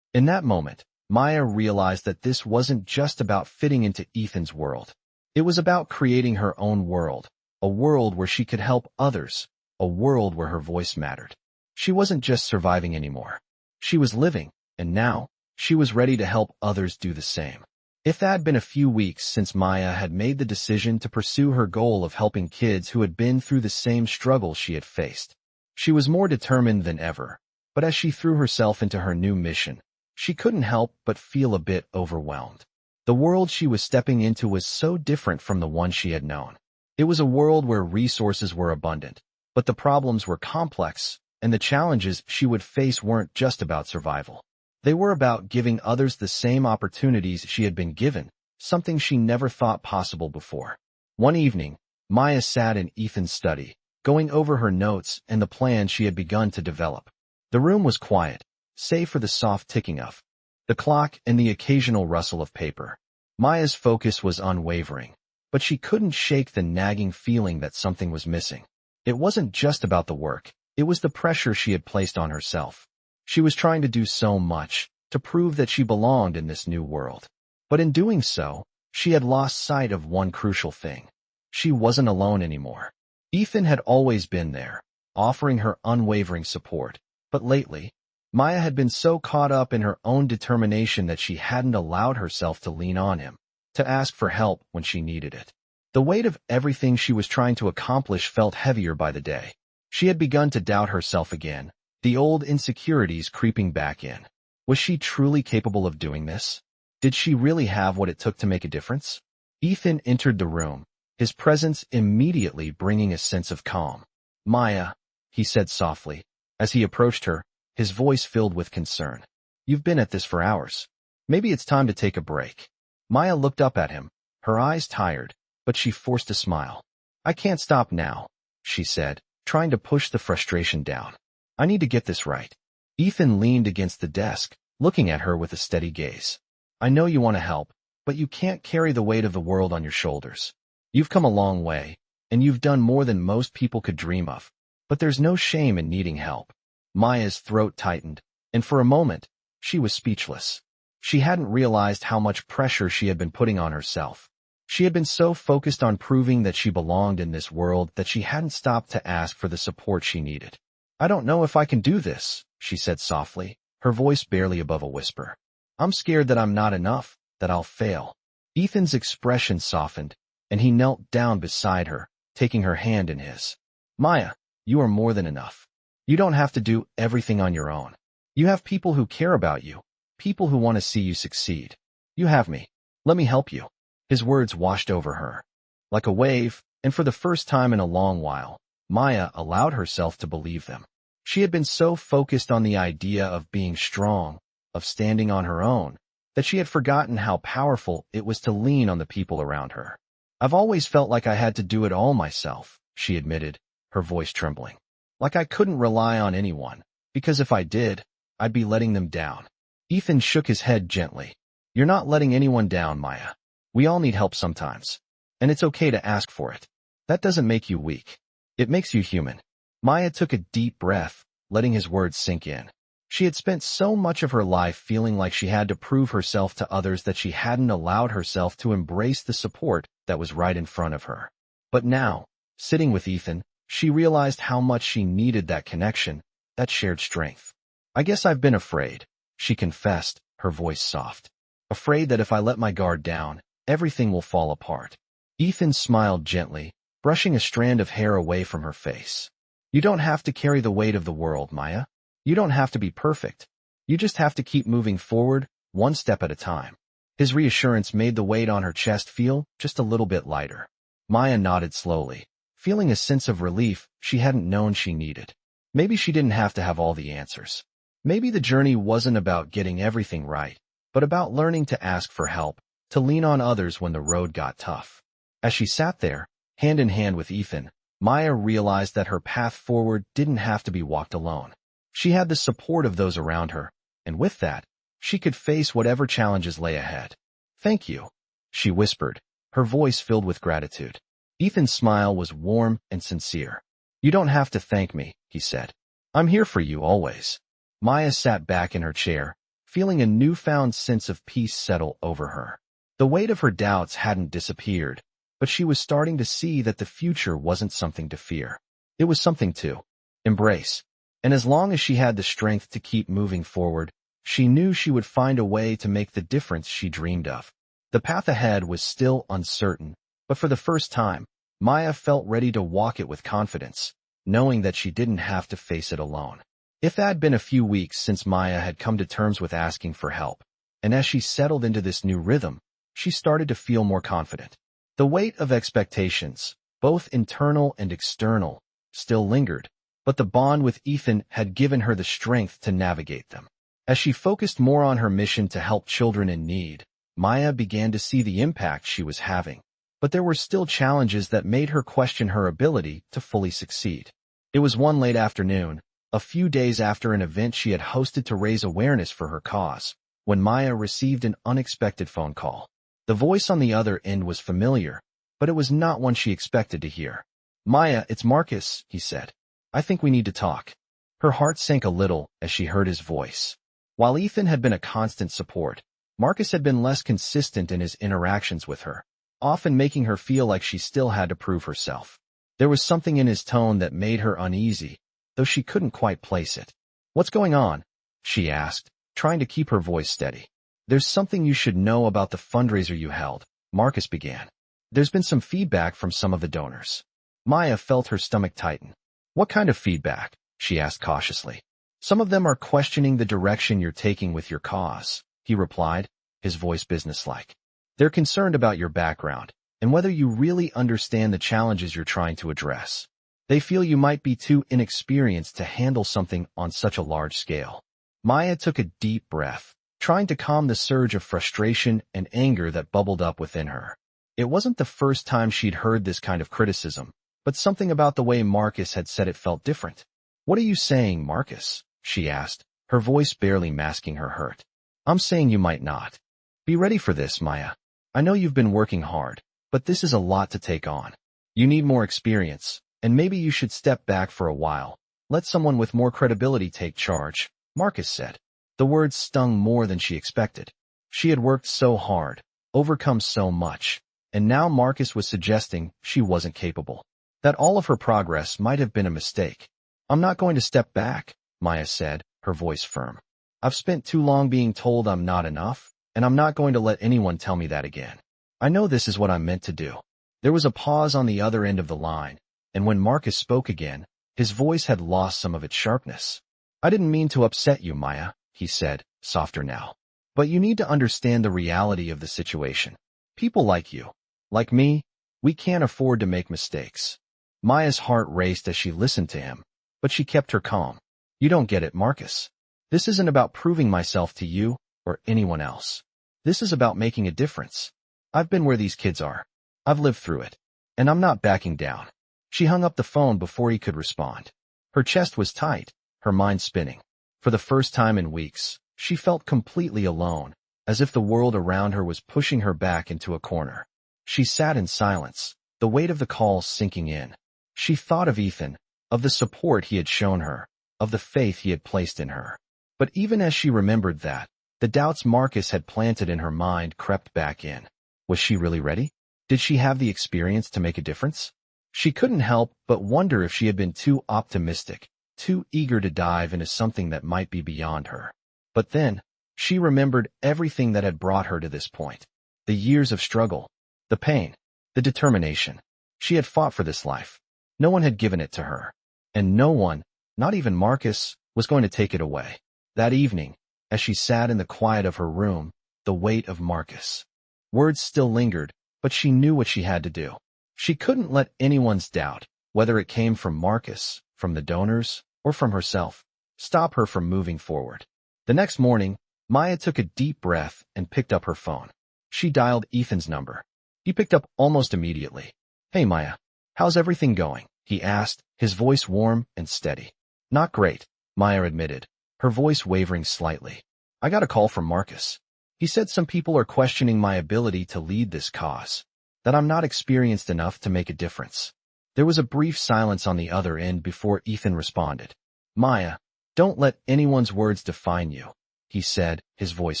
In that moment, Maya realized that this wasn't just about fitting into Ethan's world. It was about creating her own world, a world where she could help others, a world where her voice mattered. She wasn't just surviving anymore. She was living, and now, she was ready to help others do the same. If that had been a few weeks since Maya had made the decision to pursue her goal of helping kids who had been through the same struggle she had faced, she was more determined than ever. But as she threw herself into her new mission, she couldn't help but feel a bit overwhelmed. The world she was stepping into was so different from the one she had known. It was a world where resources were abundant, but the problems were complex, and the challenges she would face weren't just about survival. They were about giving others the same opportunities she had been given, something she never thought possible before. One evening, Maya sat in Ethan's study, going over her notes and the plan she had begun to develop. The room was quiet, save for the soft ticking of the clock and the occasional rustle of paper. Maya's focus was unwavering, but she couldn't shake the nagging feeling that something was missing. It wasn't just about the work, it was the pressure she had placed on herself. She was trying to do so much, to prove that she belonged in this new world. But in doing so, she had lost sight of one crucial thing. She wasn't alone anymore. Ethan had always been there, offering her unwavering support. But lately, Maya had been so caught up in her own determination that she hadn't allowed herself to lean on him, to ask for help when she needed it. The weight of everything she was trying to accomplish felt heavier by the day. She had begun to doubt herself again, the old insecurities creeping back in. Was she truly capable of doing this? Did she really have what it took to make a difference? Ethan entered the room, his presence immediately bringing a sense of calm. "Maya," he said softly. As he approached her, his voice filled with concern. "You've been at this for hours. Maybe it's time to take a break." Maya looked up at him, her eyes tired, but she forced a smile. "I can't stop now," she said, trying to push the frustration down. "I need to get this right." Ethan leaned against the desk, looking at her with a steady gaze. "I know you want to help, but you can't carry the weight of the world on your shoulders. You've come a long way, and you've done more than most people could dream of. But there's no shame in needing help." Maya's throat tightened, and for a moment, she was speechless. She hadn't realized how much pressure she had been putting on herself. She had been so focused on proving that she belonged in this world that she hadn't stopped to ask for the support she needed. "I don't know if I can do this," she said softly, her voice barely above a whisper. "I'm scared that I'm not enough, that I'll fail." Ethan's expression softened, and he knelt down beside her, taking her hand in his. "Maya, you are more than enough. You don't have to do everything on your own. You have people who care about you, people who want to see you succeed. You have me. Let me help you." His words washed over her like a wave, and for the first time in a long while, Maya allowed herself to believe them. She had been so focused on the idea of being strong, of standing on her own, that she had forgotten how powerful it was to lean on the people around her. "I've always felt like I had to do it all myself," she admitted, her voice trembling. "Like I couldn't rely on anyone, because if I did, I'd be letting them down." Ethan shook his head gently. "You're not letting anyone down, Maya. We all need help sometimes, and it's okay to ask for it. That doesn't make you weak. It makes you human." Maya took a deep breath, letting his words sink in. She had spent so much of her life feeling like she had to prove herself to others that she hadn't allowed herself to embrace the support that was right in front of her. But now, sitting with Ethan, she realized how much she needed that connection, that shared strength. "I guess I've been afraid," she confessed, her voice soft. "Afraid that if I let my guard down, everything will fall apart." Ethan smiled gently, brushing a strand of hair away from her face. "You don't have to carry the weight of the world, Maya. You don't have to be perfect. You just have to keep moving forward, one step at a time." His reassurance made the weight on her chest feel just a little bit lighter. Maya nodded slowly, feeling a sense of relief she hadn't known she needed. Maybe she didn't have to have all the answers. Maybe the journey wasn't about getting everything right, but about learning to ask for help, to lean on others when the road got tough. As she sat there, hand in hand with Ethan, Maya realized that her path forward didn't have to be walked alone. She had the support of those around her, and with that, she could face whatever challenges lay ahead. "Thank you," she whispered, her voice filled with gratitude. Ethan's smile was warm and sincere. "You don't have to thank me," he said. "I'm here for you always." Maya sat back in her chair, feeling a newfound sense of peace settle over her. The weight of her doubts hadn't disappeared, but she was starting to see that the future wasn't something to fear. It was something to embrace. And as long as she had the strength to keep moving forward, she knew she would find a way to make the difference she dreamed of. The path ahead was still uncertain, but for the first time, Maya felt ready to walk it with confidence, knowing that she didn't have to face it alone. It had been a few weeks since Maya had come to terms with asking for help, and as she settled into this new rhythm, she started to feel more confident. The weight of expectations, both internal and external, still lingered, but the bond with Ethan had given her the strength to navigate them. As she focused more on her mission to help children in need, Maya began to see the impact she was having. But there were still challenges that made her question her ability to fully succeed. It was one late afternoon, a few days after an event she had hosted to raise awareness for her cause, when Maya received an unexpected phone call. The voice on the other end was familiar, but it was not one she expected to hear. "Maya, it's Marcus," he said. "I think we need to talk." Her heart sank a little as she heard his voice. While Ethan had been a constant support, Marcus had been less consistent in his interactions with her, often making her feel like she still had to prove herself. There was something in his tone that made her uneasy, though she couldn't quite place it. "What's going on?" she asked, trying to keep her voice steady. "There's something you should know about the fundraiser you held," Marcus began. "There's been some feedback from some of the donors." Maya felt her stomach tighten. "What kind of feedback?" she asked cautiously. "Some of them are questioning the direction you're taking with your cause," he replied, his voice businesslike. "They're concerned about your background and whether you really understand the challenges you're trying to address. They feel you might be too inexperienced to handle something on such a large scale." Maya took a deep breath, trying to calm the surge of frustration and anger that bubbled up within her. It wasn't the first time she'd heard this kind of criticism, but something about the way Marcus had said it felt different. "What are you saying, Marcus?" she asked, her voice barely masking her hurt. "I'm saying you might not. Be ready for this, Maya. I know you've been working hard, but this is a lot to take on. You need more experience, and maybe you should step back for a while. Let someone with more credibility take charge," Marcus said. The words stung more than she expected. She had worked so hard, overcome so much, and now Marcus was suggesting she wasn't capable, that all of her progress might have been a mistake. "I'm not going to step back," Maya said, her voice firm. "I've spent too long being told I'm not enough, and I'm not going to let anyone tell me that again. I know this is what I'm meant to do." There was a pause on the other end of the line, and when Marcus spoke again, his voice had lost some of its sharpness. "I didn't mean to upset you, Maya," he said, softer now. "But you need to understand the reality of the situation. People like you, like me, we can't afford to make mistakes." Maya's heart raced as she listened to him, but she kept her calm. "You don't get it, Marcus. This isn't about proving myself to you or anyone else. This is about making a difference. I've been where these kids are. I've lived through it, and I'm not backing down." She hung up the phone before he could respond. Her chest was tight, her mind spinning. For the first time in weeks, she felt completely alone, as if the world around her was pushing her back into a corner. She sat in silence, the weight of the call sinking in. She thought of Ethan, of the support he had shown her, of the faith he had placed in her. But even as she remembered that, the doubts Marcus had planted in her mind crept back in. Was she really ready? Did she have the experience to make a difference? She couldn't help but wonder if she had been too optimistic, too eager to dive into something that might be beyond her. But then, she remembered everything that had brought her to this point. The years of struggle, the pain, the determination. She had fought for this life. No one had given it to her. And no one, not even Marcus, was going to take it away. That evening, as she sat in the quiet of her room, the weight of Marcus. Words still lingered, but she knew what she had to do. She couldn't let anyone's doubt, whether it came from Marcus, from the donors, or from herself, stop her from moving forward. The next morning, Maya took a deep breath and picked up her phone. She dialed Ethan's number. He picked up almost immediately. "Hey Maya, how's everything going?" he asked, his voice warm and steady. "Not great," Maya admitted, her voice wavering slightly. "I got a call from Marcus. He said some people are questioning my ability to lead this cause, that I'm not experienced enough to make a difference." There was a brief silence on the other end before Ethan responded. "Maya, don't let anyone's words define you," he said, his voice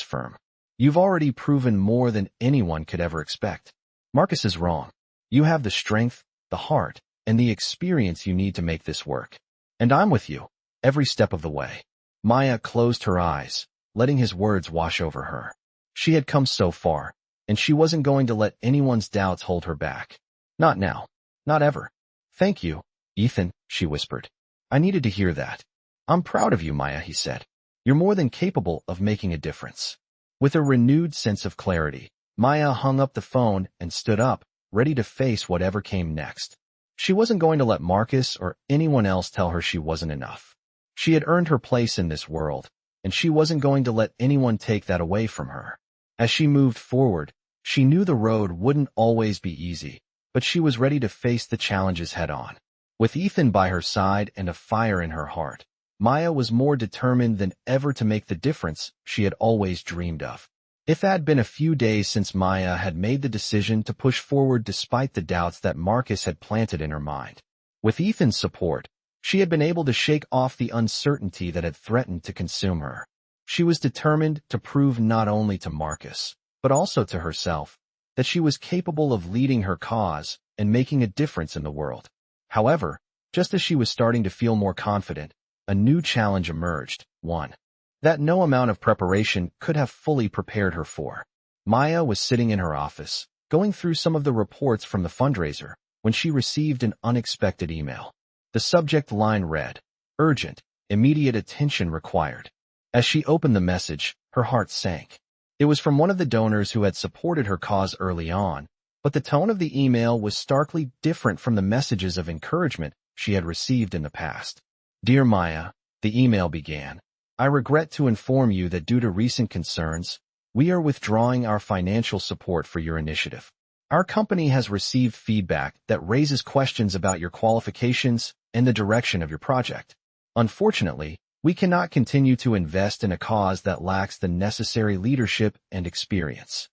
firm. "You've already proven more than anyone could ever expect. Marcus is wrong. You have the strength, the heart, and the experience you need to make this work. And I'm with you, every step of the way." Maya closed her eyes, letting his words wash over her. She had come so far, and she wasn't going to let anyone's doubts hold her back. Not now. Not ever. "Thank you, Ethan," she whispered. "I needed to hear that." "I'm proud of you, Maya," he said. "You're more than capable of making a difference." With a renewed sense of clarity, Maya hung up the phone and stood up, ready to face whatever came next. She wasn't going to let Marcus or anyone else tell her she wasn't enough. She had earned her place in this world, and she wasn't going to let anyone take that away from her. As she moved forward, she knew the road wouldn't always be easy, but she was ready to face the challenges head-on. With Ethan by her side and a fire in her heart, Maya was more determined than ever to make the difference she had always dreamed of. It had been a few days since Maya had made the decision to push forward despite the doubts that Marcus had planted in her mind. With Ethan's support, she had been able to shake off the uncertainty that had threatened to consume her. She was determined to prove not only to Marcus, but also to herself, that she was capable of leading her cause and making a difference in the world. However, just as she was starting to feel more confident, a new challenge emerged, one that no amount of preparation could have fully prepared her for. Maya was sitting in her office, going through some of the reports from the fundraiser, when she received an unexpected email. The subject line read, "Urgent, immediate attention required." As she opened the message, her heart sank. It was from one of the donors who had supported her cause early on, but the tone of the email was starkly different from the messages of encouragement she had received in the past. "Dear Maya," the email began, "I regret to inform you that due to recent concerns, we are withdrawing our financial support for your initiative. Our company has received feedback that raises questions about your qualifications and the direction of your project. Unfortunately, we cannot continue to invest in a cause that lacks the necessary leadership and experience."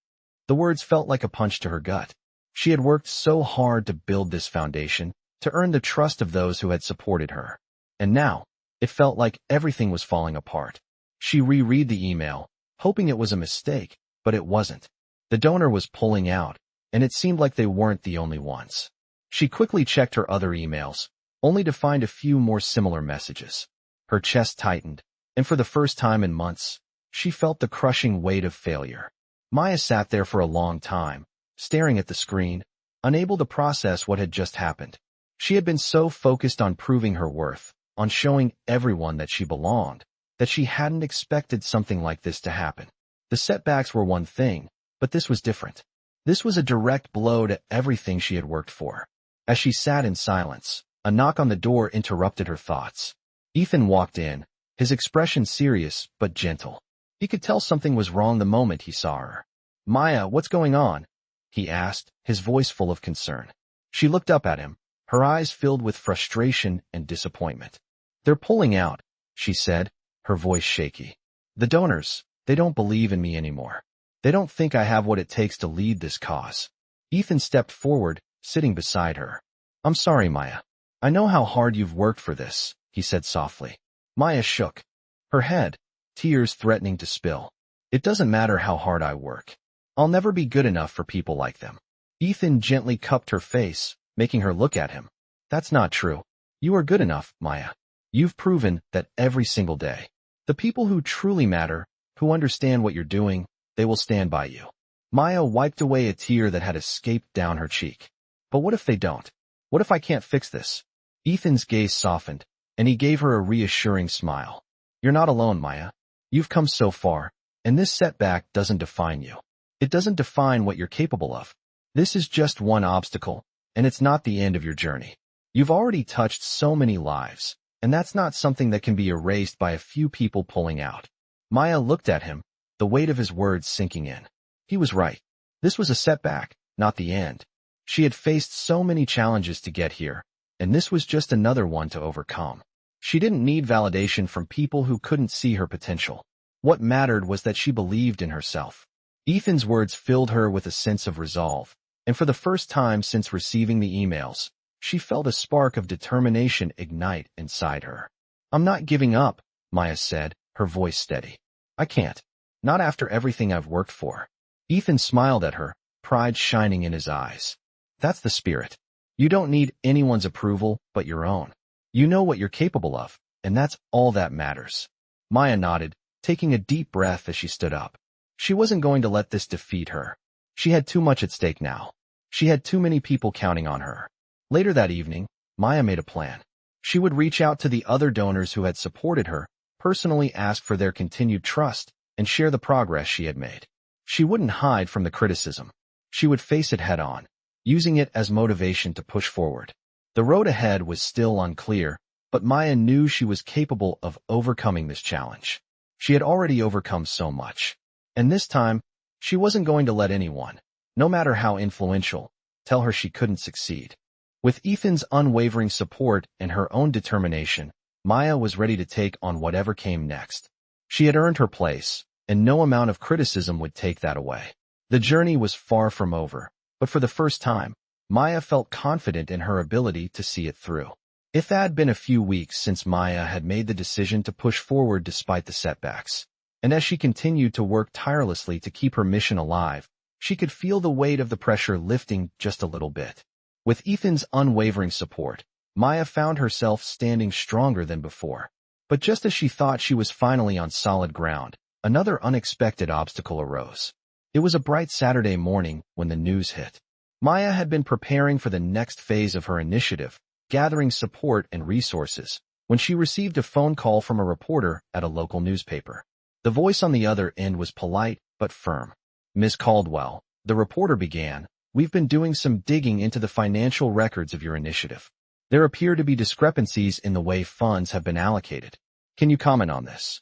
The words felt like a punch to her gut. She had worked so hard to build this foundation, to earn the trust of those who had supported her. And now, it felt like everything was falling apart. She reread the email, hoping it was a mistake, but it wasn't. The donor was pulling out, and it seemed like they weren't the only ones. She quickly checked her other emails, only to find a few more similar messages. Her chest tightened, and for the first time in months, she felt the crushing weight of failure. Maya sat there for a long time, staring at the screen, unable to process what had just happened. She had been so focused on proving her worth, on showing everyone that she belonged, that she hadn't expected something like this to happen. The setbacks were one thing, but this was different. This was a direct blow to everything she had worked for. As she sat in silence, a knock on the door interrupted her thoughts. Ethan walked in, his expression serious but gentle. He could tell something was wrong the moment he saw her. "Maya, what's going on?" he asked, his voice full of concern. She looked up at him, her eyes filled with frustration and disappointment. "They're pulling out," she said, her voice shaky. "The donors, they don't believe in me anymore. They don't think I have what it takes to lead this cause." Ethan stepped forward, sitting beside her. "I'm sorry, Maya. I know how hard you've worked for this," he said softly. Maya shook her head, tears threatening to spill. "It doesn't matter how hard I work. I'll never be good enough for people like them." Ethan gently cupped her face, making her look at him. "That's not true. You are good enough, Maya. You've proven that every single day. The people who truly matter, who understand what you're doing, they will stand by you." Maya wiped away a tear that had escaped down her cheek. "But what if they don't? What if I can't fix this?" Ethan's gaze softened, and he gave her a reassuring smile. "You're not alone, Maya. You've come so far, and this setback doesn't define you. It doesn't define what you're capable of. This is just one obstacle, and it's not the end of your journey. You've already touched so many lives, and that's not something that can be erased by a few people pulling out." Maya looked at him, the weight of his words sinking in. He was right. This was a setback, not the end. She had faced so many challenges to get here, and this was just another one to overcome. She didn't need validation from people who couldn't see her potential. What mattered was that she believed in herself. Ethan's words filled her with a sense of resolve, and for the first time since receiving the emails, she felt a spark of determination ignite inside her. "I'm not giving up," Maya said, her voice steady. "I can't. Not after everything I've worked for." Ethan smiled at her, pride shining in his eyes. "That's the spirit. You don't need anyone's approval but your own. You know what you're capable of, and that's all that matters." Maya nodded, taking a deep breath as she stood up. She wasn't going to let this defeat her. She had too much at stake now. She had too many people counting on her. Later that evening, Maya made a plan. She would reach out to the other donors who had supported her, personally ask for their continued trust, and share the progress she had made. She wouldn't hide from the criticism. She would face it head-on, using it as motivation to push forward. The road ahead was still unclear, but Maya knew she was capable of overcoming this challenge. She had already overcome so much. And this time, she wasn't going to let anyone, no matter how influential, tell her she couldn't succeed. With Ethan's unwavering support and her own determination, Maya was ready to take on whatever came next. She had earned her place, and no amount of criticism would take that away. The journey was far from over, but for the first time, Maya felt confident in her ability to see it through. It had been a few weeks since Maya had made the decision to push forward despite the setbacks. And as she continued to work tirelessly to keep her mission alive, She could feel the weight of the pressure lifting just a little bit. With Ethan's unwavering support, Maya found herself standing stronger than before. But just as she thought she was finally on solid ground, another unexpected obstacle arose. It was a bright Saturday morning when the news hit. Maya had been preparing for the next phase of her initiative, gathering support and resources, when she received a phone call from a reporter at a local newspaper. The voice on the other end was polite but firm. "Miss Caldwell," the reporter began, "we've been doing some digging into the financial records of your initiative. There appear to be discrepancies in the way funds have been allocated. Can you comment on this?"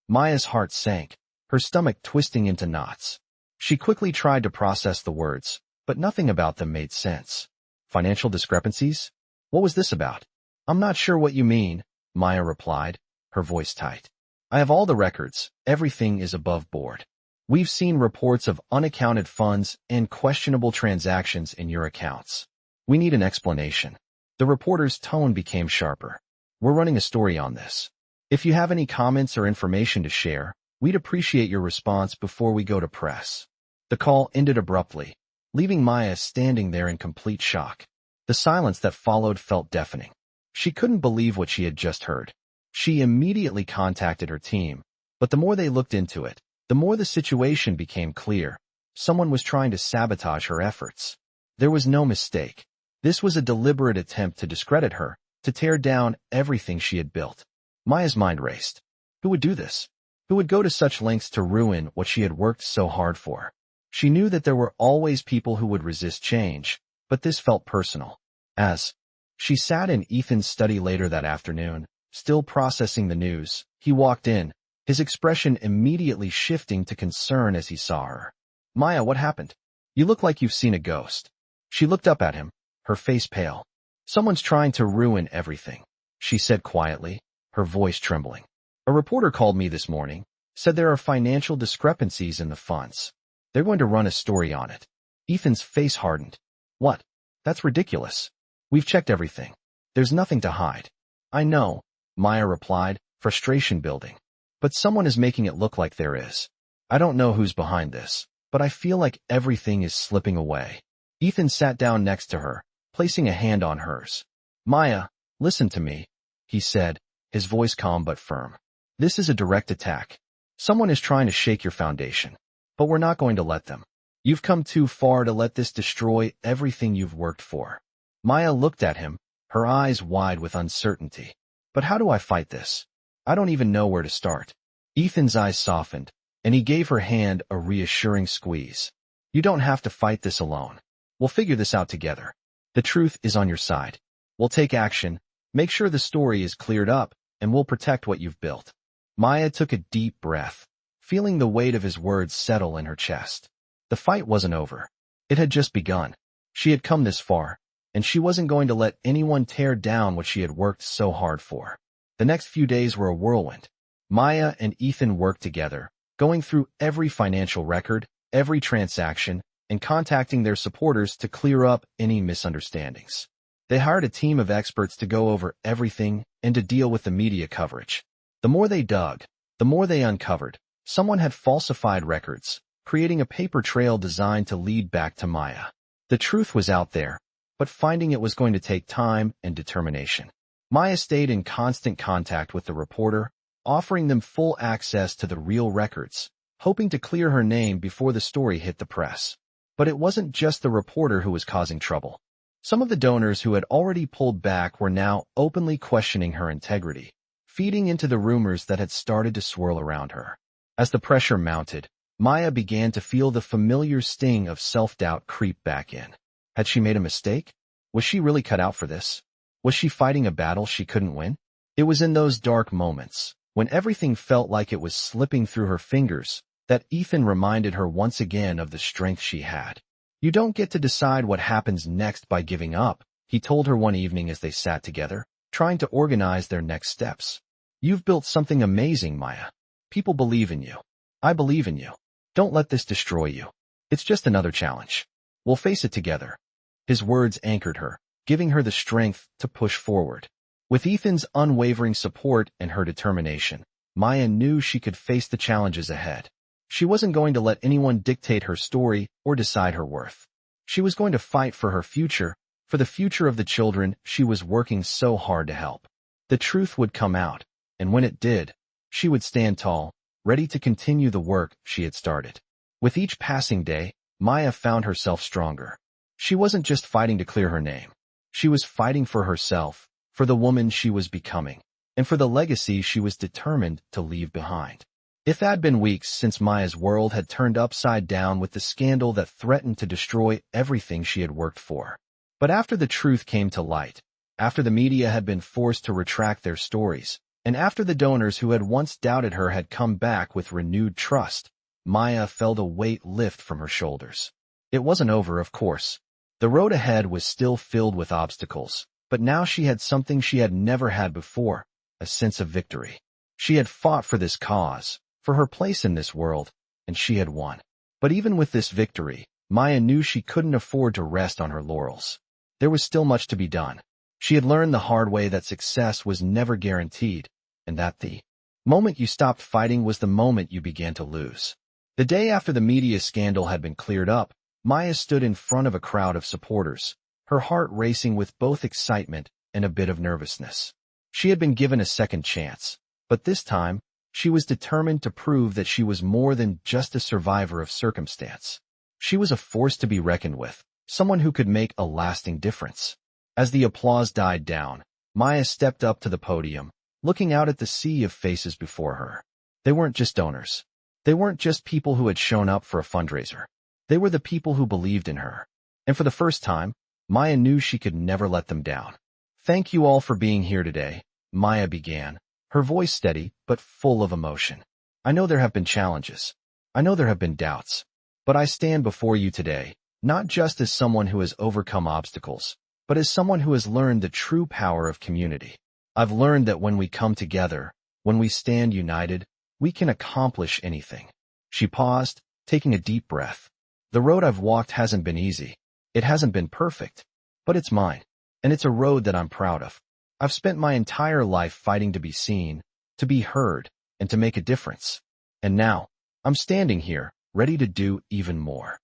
Maya's heart sank, her stomach twisting into knots. She quickly tried to process the words, but nothing about them made sense. Financial discrepancies? What was this about? "I'm not sure what you mean," Maya replied, her voice tight. "I have all the records. Everything is above board. We've seen reports of unaccounted funds and questionable transactions in your accounts. We need an explanation." The reporter's tone became sharper. "We're running a story on this. If you have any comments or information to share, we'd appreciate your response before we go to press." The call ended abruptly, leaving Maya standing there in complete shock. The silence that followed felt deafening. She couldn't believe what she had just heard. She immediately contacted her team, but the more they looked into it, the more the situation became clear. Someone was trying to sabotage her efforts. There was no mistake. This was a deliberate attempt to discredit her, to tear down everything she had built. Maya's mind raced. Who would do this? Who would go to such lengths to ruin what she had worked so hard for? She knew that there were always people who would resist change, but this felt personal. As she sat in Ethan's study later that afternoon, still processing the news, he walked in, his expression immediately shifting to concern as he saw her. "Maya, what happened? You look like you've seen a ghost." She looked up at him, her face pale. "Someone's trying to ruin everything," she said quietly, her voice trembling. "A reporter called me this morning, said there are financial discrepancies in the funds. They're going to run a story on it." Ethan's face hardened. "What? That's ridiculous. We've checked everything. There's nothing to hide." "I know," Maya replied, frustration building. "But someone is making it look like there is. I don't know who's behind this, but I feel like everything is slipping away." Ethan sat down next to her, placing a hand on hers. "Maya, listen to me," he said, his voice calm but firm. "This is a direct attack. Someone is trying to shake your foundation, but we're not going to let them. You've come too far to let this destroy everything you've worked for." Maya looked at him, her eyes wide with uncertainty. "But how do I fight this? I don't even know where to start." Ethan's eyes softened, and he gave her hand a reassuring squeeze. "You don't have to fight this alone. We'll figure this out together. The truth is on your side. We'll take action, make sure the story is cleared up, and we'll protect what you've built." Maya took a deep breath, feeling the weight of his words settle in her chest. The fight wasn't over. It had just begun. She had come this far, and she wasn't going to let anyone tear down what she had worked so hard for. The next few days were a whirlwind. Maya and Ethan worked together, going through every financial record, every transaction, and contacting their supporters to clear up any misunderstandings. They hired a team of experts to go over everything and to deal with the media coverage. The more they dug, the more they uncovered. Someone had falsified records, creating a paper trail designed to lead back to Maya. The truth was out there, but finding it was going to take time and determination. Maya stayed in constant contact with the reporter, offering them full access to the real records, hoping to clear her name before the story hit the press. But it wasn't just the reporter who was causing trouble. Some of the donors who had already pulled back were now openly questioning her integrity, feeding into the rumors that had started to swirl around her. As the pressure mounted, Maya began to feel the familiar sting of self-doubt creep back in. Had she made a mistake? Was she really cut out for this? Was she fighting a battle she couldn't win? It was in those dark moments, when everything felt like it was slipping through her fingers, that Ethan reminded her once again of the strength she had. "You don't get to decide what happens next by giving up," he told her one evening as they sat together, trying to organize their next steps. "You've built something amazing, Maya. People believe in you. I believe in you. Don't let this destroy you. It's just another challenge. We'll face it together." His words anchored her, giving her the strength to push forward. With Ethan's unwavering support and her determination, Maya knew she could face the challenges ahead. She wasn't going to let anyone dictate her story or decide her worth. She was going to fight for her future, for the future of the children she was working so hard to help. The truth would come out, and when it did, she would stand tall, ready to continue the work she had started. With each passing day, Maya found herself stronger. She wasn't just fighting to clear her name. She was fighting for herself, for the woman she was becoming, and for the legacy she was determined to leave behind. It had been weeks since Maya's world had turned upside down with the scandal that threatened to destroy everything she had worked for. But after the truth came to light, after the media had been forced to retract their stories, and after the donors who had once doubted her had come back with renewed trust, Maya felt a weight lift from her shoulders. It wasn't over, of course. The road ahead was still filled with obstacles, but now she had something she had never had before, a sense of victory. She had fought for this cause, for her place in this world, and she had won. But even with this victory, Maya knew she couldn't afford to rest on her laurels. There was still much to be done. She had learned the hard way that success was never guaranteed, and that the moment you stopped fighting was the moment you began to lose. The day after the media scandal had been cleared up, Maya stood in front of a crowd of supporters, her heart racing with both excitement and a bit of nervousness. She had been given a second chance, but this time, she was determined to prove that she was more than just a survivor of circumstance. She was a force to be reckoned with, someone who could make a lasting difference. As the applause died down, Maya stepped up to the podium, looking out at the sea of faces before her. They weren't just donors. They weren't just people who had shown up for a fundraiser. They were the people who believed in her. And for the first time, Maya knew she could never let them down. "Thank you all for being here today," Maya began, her voice steady but full of emotion. "I know there have been challenges. I know there have been doubts. But I stand before you today, not just as someone who has overcome obstacles, but as someone who has learned the true power of community. I've learned that when we come together, when we stand united, we can accomplish anything." She paused, taking a deep breath. "The road I've walked hasn't been easy. It hasn't been perfect. But it's mine, and it's a road that I'm proud of. I've spent my entire life fighting to be seen, to be heard, and to make a difference. And now, I'm standing here, ready to do even more."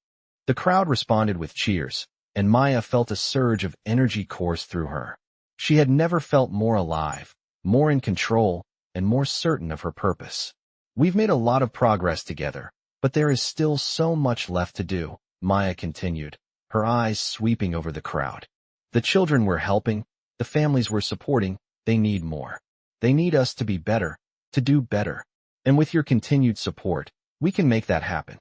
The crowd responded with cheers, and Maya felt a surge of energy course through her. She had never felt more alive, more in control, and more certain of her purpose. "We've made a lot of progress together, but there is still so much left to do," Maya continued, her eyes sweeping over the crowd. "The children we're helping, the families we're supporting, they need more. They need us to be better, to do better. And with your continued support, we can make that happen."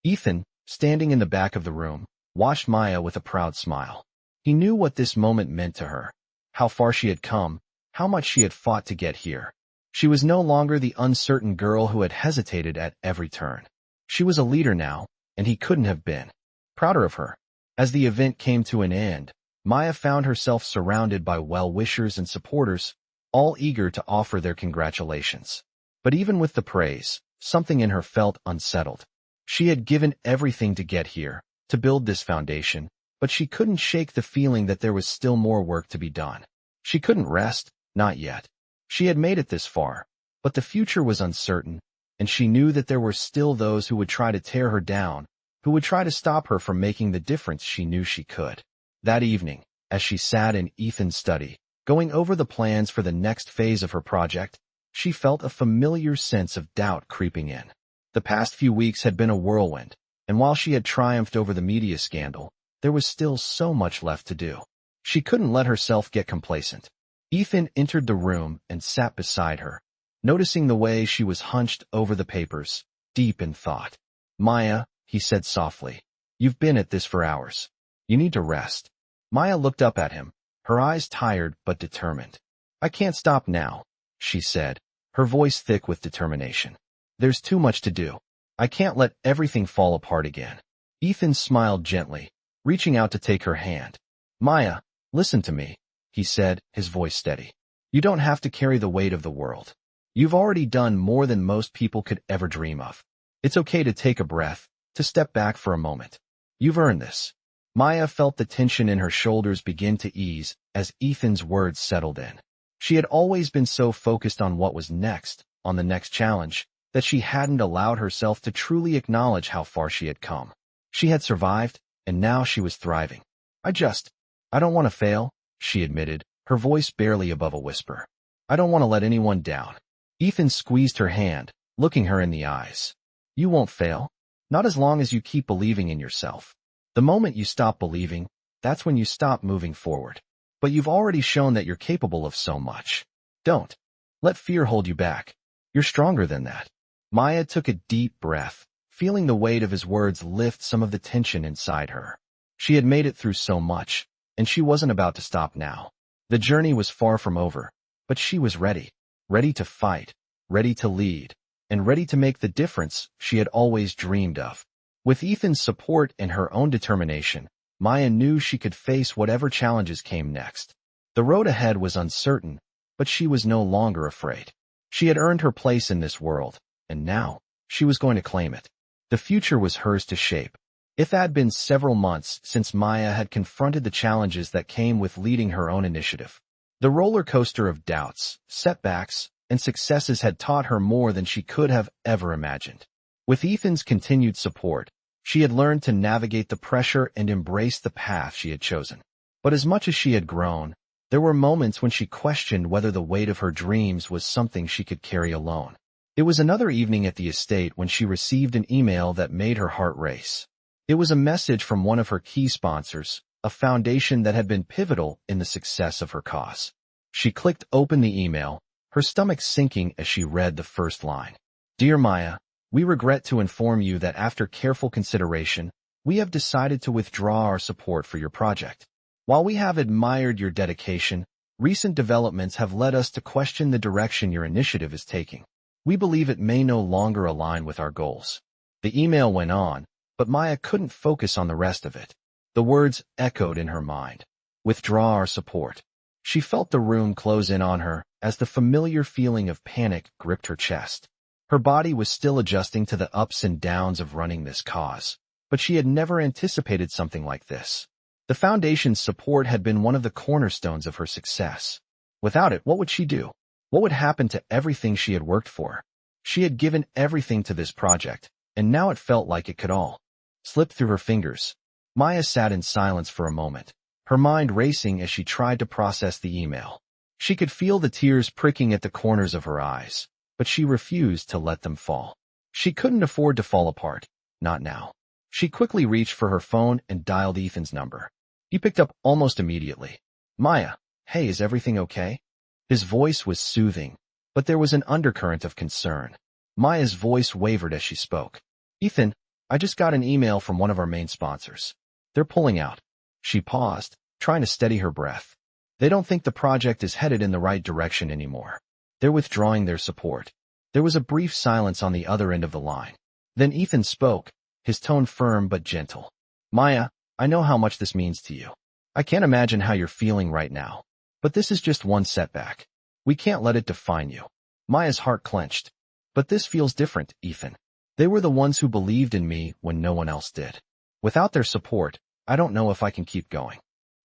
Ethan, standing in the back of the room, watched Maya with a proud smile. He knew what this moment meant to her, how far she had come, how much she had fought to get here. She was no longer the uncertain girl who had hesitated at every turn. She was a leader now, and he couldn't have been prouder of her. As the event came to an end, Maya found herself surrounded by well-wishers and supporters, all eager to offer their congratulations. But even with the praise, something in her felt unsettled. She had given everything to get here, to build this foundation, but she couldn't shake the feeling that there was still more work to be done. She couldn't rest, not yet. She had made it this far, but the future was uncertain, and she knew that there were still those who would try to tear her down, who would try to stop her from making the difference she knew she could. That evening, as she sat in Ethan's study, going over the plans for the next phase of her project, she felt a familiar sense of doubt creeping in. The past few weeks had been a whirlwind, and while she had triumphed over the media scandal, there was still so much left to do. She couldn't let herself get complacent. Ethan entered the room and sat beside her, noticing the way she was hunched over the papers, deep in thought. "Maya," he said softly, "you've been at this for hours. You need to rest." Maya looked up at him, her eyes tired but determined. "I can't stop now," she said, her voice thick with determination. "There's too much to do. I can't let everything fall apart again." Ethan smiled gently, reaching out to take her hand. "Maya, listen to me," he said, his voice steady. "You don't have to carry the weight of the world. You've already done more than most people could ever dream of. It's okay to take a breath, to step back for a moment. You've earned this." Maya felt the tension in her shoulders begin to ease as Ethan's words settled in. She had always been so focused on what was next, on the next challenge, that she hadn't allowed herself to truly acknowledge how far she had come. She had survived, and now she was thriving. I don't want to fail, she admitted, her voice barely above a whisper. I don't want to let anyone down. Ethan squeezed her hand, looking her in the eyes. You won't fail. Not as long as you keep believing in yourself. The moment you stop believing, that's when you stop moving forward. But you've already shown that you're capable of so much. Don't let fear hold you back. You're stronger than that. Maya took a deep breath, feeling the weight of his words lift some of the tension inside her. She had made it through so much, and she wasn't about to stop now. The journey was far from over, but she was ready. Ready to fight, ready to lead, and ready to make the difference she had always dreamed of. With Ethan's support and her own determination, Maya knew she could face whatever challenges came next. The road ahead was uncertain, but she was no longer afraid. She had earned her place in this world, and now, she was going to claim it. The future was hers to shape. It had been several months since Maya had confronted the challenges that came with leading her own initiative. The roller coaster of doubts, setbacks, and successes had taught her more than she could have ever imagined. With Ethan's continued support, she had learned to navigate the pressure and embrace the path she had chosen. But as much as she had grown, there were moments when she questioned whether the weight of her dreams was something she could carry alone. It was another evening at the estate when she received an email that made her heart race. It was a message from one of her key sponsors, a foundation that had been pivotal in the success of her cause. She clicked open the email, her stomach sinking as she read the first line. Dear Maya, we regret to inform you that after careful consideration, we have decided to withdraw our support for your project. While we have admired your dedication, recent developments have led us to question the direction your initiative is taking. We believe it may no longer align with our goals. The email went on, but Maya couldn't focus on the rest of it. The words echoed in her mind. Withdraw our support. She felt the room close in on her as the familiar feeling of panic gripped her chest. Her body was still adjusting to the ups and downs of running this cause, but she had never anticipated something like this. The foundation's support had been one of the cornerstones of her success. Without it, what would she do? What would happen to everything she had worked for? She had given everything to this project, and now it felt like it could all slip through her fingers. Maya sat in silence for a moment, her mind racing as she tried to process the email. She could feel the tears pricking at the corners of her eyes, but she refused to let them fall. She couldn't afford to fall apart, not now. She quickly reached for her phone and dialed Ethan's number. He picked up almost immediately. Maya, hey, is everything okay? His voice was soothing, but there was an undercurrent of concern. Maya's voice wavered as she spoke. Ethan, I just got an email from one of our main sponsors. They're pulling out. She paused, trying to steady her breath. They don't think the project is headed in the right direction anymore. They're withdrawing their support. There was a brief silence on the other end of the line. Then Ethan spoke, his tone firm but gentle. Maya, I know how much this means to you. I can't imagine how you're feeling right now. But this is just one setback. We can't let it define you. Maya's heart clenched. But this feels different, Ethan. They were the ones who believed in me when no one else did. Without their support, I don't know if I can keep going.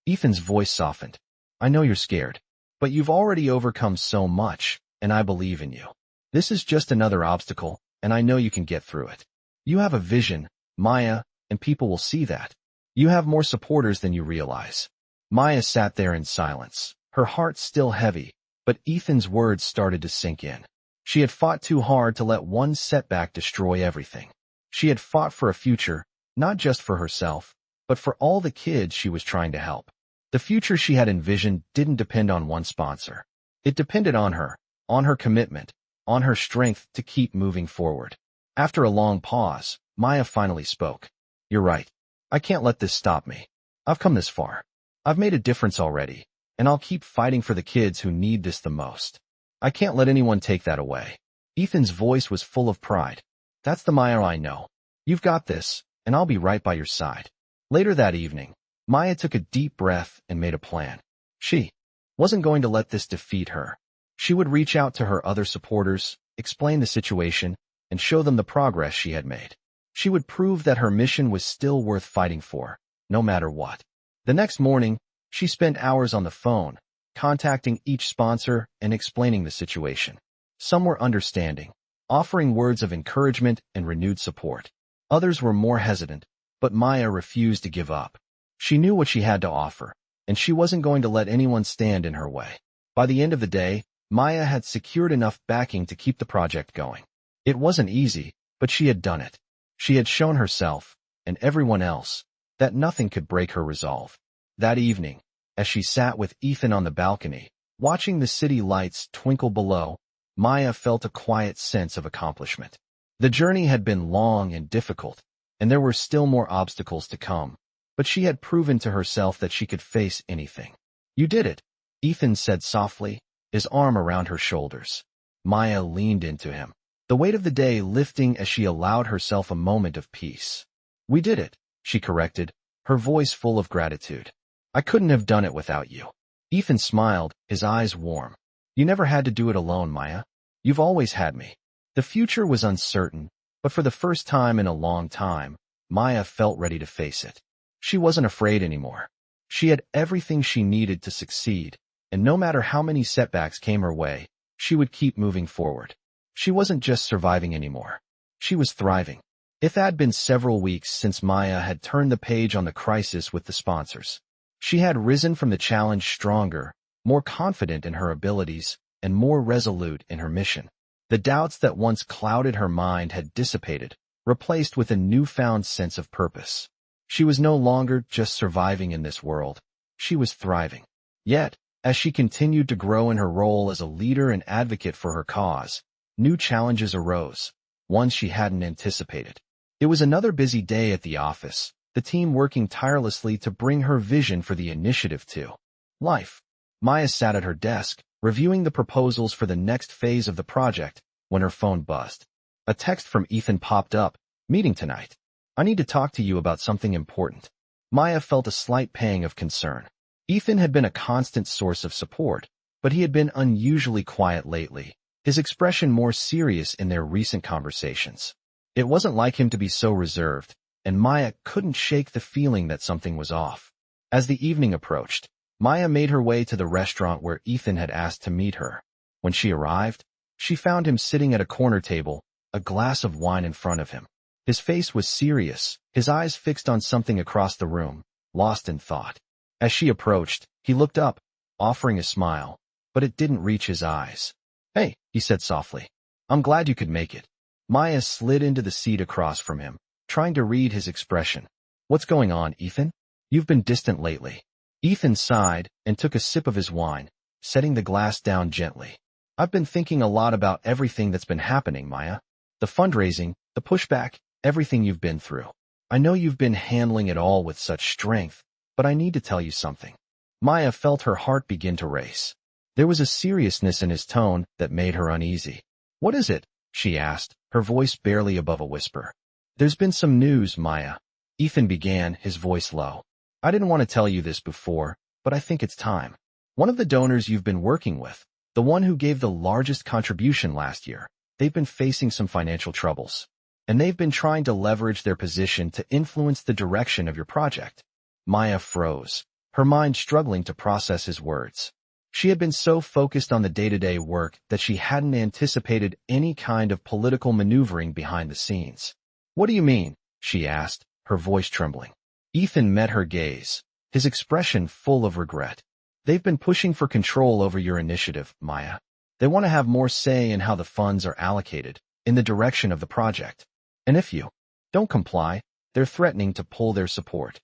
Ethan's voice softened. I know you're scared, but you've already overcome so much, and I believe in you. This is just another obstacle, and I know you can get through it. You have a vision, Maya, and people will see that. You have more supporters than you realize. Maya sat there in silence, her heart still heavy, but Ethan's words started to sink in. She had fought too hard to let one setback destroy everything. She had fought for a future, not just for herself, but for all the kids she was trying to help. The future she had envisioned didn't depend on one sponsor. It depended on her commitment, on her strength to keep moving forward. After a long pause, Maya finally spoke. You're right. I can't let this stop me. I've come this far. I've made a difference already, and I'll keep fighting for the kids who need this the most. I can't let anyone take that away. Ethan's voice was full of pride. That's the Maya I know. You've got this, and I'll be right by your side. Later that evening, Maya took a deep breath and made a plan. She wasn't going to let this defeat her. She would reach out to her other supporters, explain the situation, and show them the progress she had made. She would prove that her mission was still worth fighting for, no matter what. The next morning, she spent hours on the phone, contacting each sponsor and explaining the situation. Some were understanding. offering words of encouragement and renewed support. Others were more hesitant, but Maya refused to give up. She knew what she had to offer, and she wasn't going to let anyone stand in her way. By the end of the day, Maya had secured enough backing to keep the project going. It wasn't easy, but she had done it. She had shown herself, and everyone else, that nothing could break her resolve. That evening, as she sat with Ethan on the balcony, watching the city lights twinkle below, Maya felt a quiet sense of accomplishment. The journey had been long and difficult, and there were still more obstacles to come, but she had proven to herself that she could face anything. "You did it," Ethan said softly, his arm around her shoulders. Maya leaned into him, the weight of the day lifting as she allowed herself a moment of peace. "We did it," she corrected, her voice full of gratitude. "I couldn't have done it without you." Ethan smiled, his eyes warm. "You never had to do it alone, Maya. You've always had me." The future was uncertain, but for the first time in a long time, Maya felt ready to face it. She wasn't afraid anymore. She had everything she needed to succeed, and no matter how many setbacks came her way, she would keep moving forward. She wasn't just surviving anymore. She was thriving. It had been several weeks since Maya had turned the page on the crisis with the sponsors. She had risen from the challenge stronger, more confident in her abilities, and more resolute in her mission. The doubts that once clouded her mind had dissipated, replaced with a newfound sense of purpose. She was no longer just surviving in this world. She was thriving. Yet, as she continued to grow in her role as a leader and advocate for her cause, new challenges arose, ones she hadn't anticipated. It was another busy day at the office, the team working tirelessly to bring her vision for the initiative to life. Maya sat at her desk, reviewing the proposals for the next phase of the project, when her phone buzzed. A text from Ethan popped up. "Meeting tonight. I need to talk to you about something important." Maya felt a slight pang of concern. Ethan had been a constant source of support, but he had been unusually quiet lately, his expression more serious in their recent conversations. It wasn't like him to be so reserved, and Maya couldn't shake the feeling that something was off. As the evening approached, Maya made her way to the restaurant where Ethan had asked to meet her. When she arrived, she found him sitting at a corner table, a glass of wine in front of him. His face was serious, his eyes fixed on something across the room, lost in thought. As she approached, he looked up, offering a smile, but it didn't reach his eyes. "Hey," he said softly. "I'm glad you could make it." Maya slid into the seat across from him, trying to read his expression. "What's going on, Ethan? You've been distant lately." Ethan sighed and took a sip of his wine, setting the glass down gently. "I've been thinking a lot about everything that's been happening, Maya. The fundraising, the pushback, everything you've been through. I know you've been handling it all with such strength, but I need to tell you something." Maya felt her heart begin to race. There was a seriousness in his tone that made her uneasy. "What is it?" she asked, her voice barely above a whisper. "There's been some news, Maya." Ethan began, his voice low. "I didn't want to tell you this before, but I think it's time. One of the donors you've been working with, the one who gave the largest contribution last year, they've been facing some financial troubles, and they've been trying to leverage their position to influence the direction of your project." Maya froze, her mind struggling to process his words. She had been so focused on the day-to-day work that she hadn't anticipated any kind of political maneuvering behind the scenes. "What do you mean?" she asked, her voice trembling. Ethan met her gaze, his expression full of regret. "They've been pushing for control over your initiative, Maya. They want to have more say in how the funds are allocated, in the direction of the project. And if you don't comply, they're threatening to pull their support."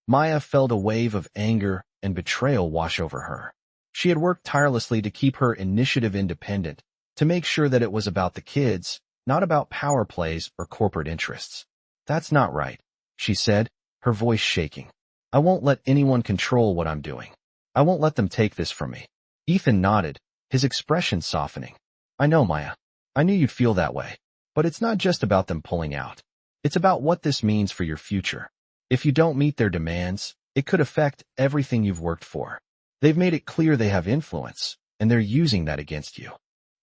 Maya felt a wave of anger and betrayal wash over her. She had worked tirelessly to keep her initiative independent, to make sure that it was about the kids, not about power plays or corporate interests. "That's not right," she said, her voice shaking. "I won't let anyone control what I'm doing. I won't let them take this from me." Ethan nodded, his expression softening. "I know, Maya. I knew you'd feel that way. But it's not just about them pulling out. It's about what this means for your future. If you don't meet their demands, it could affect everything you've worked for. They've made it clear they have influence, and they're using that against you."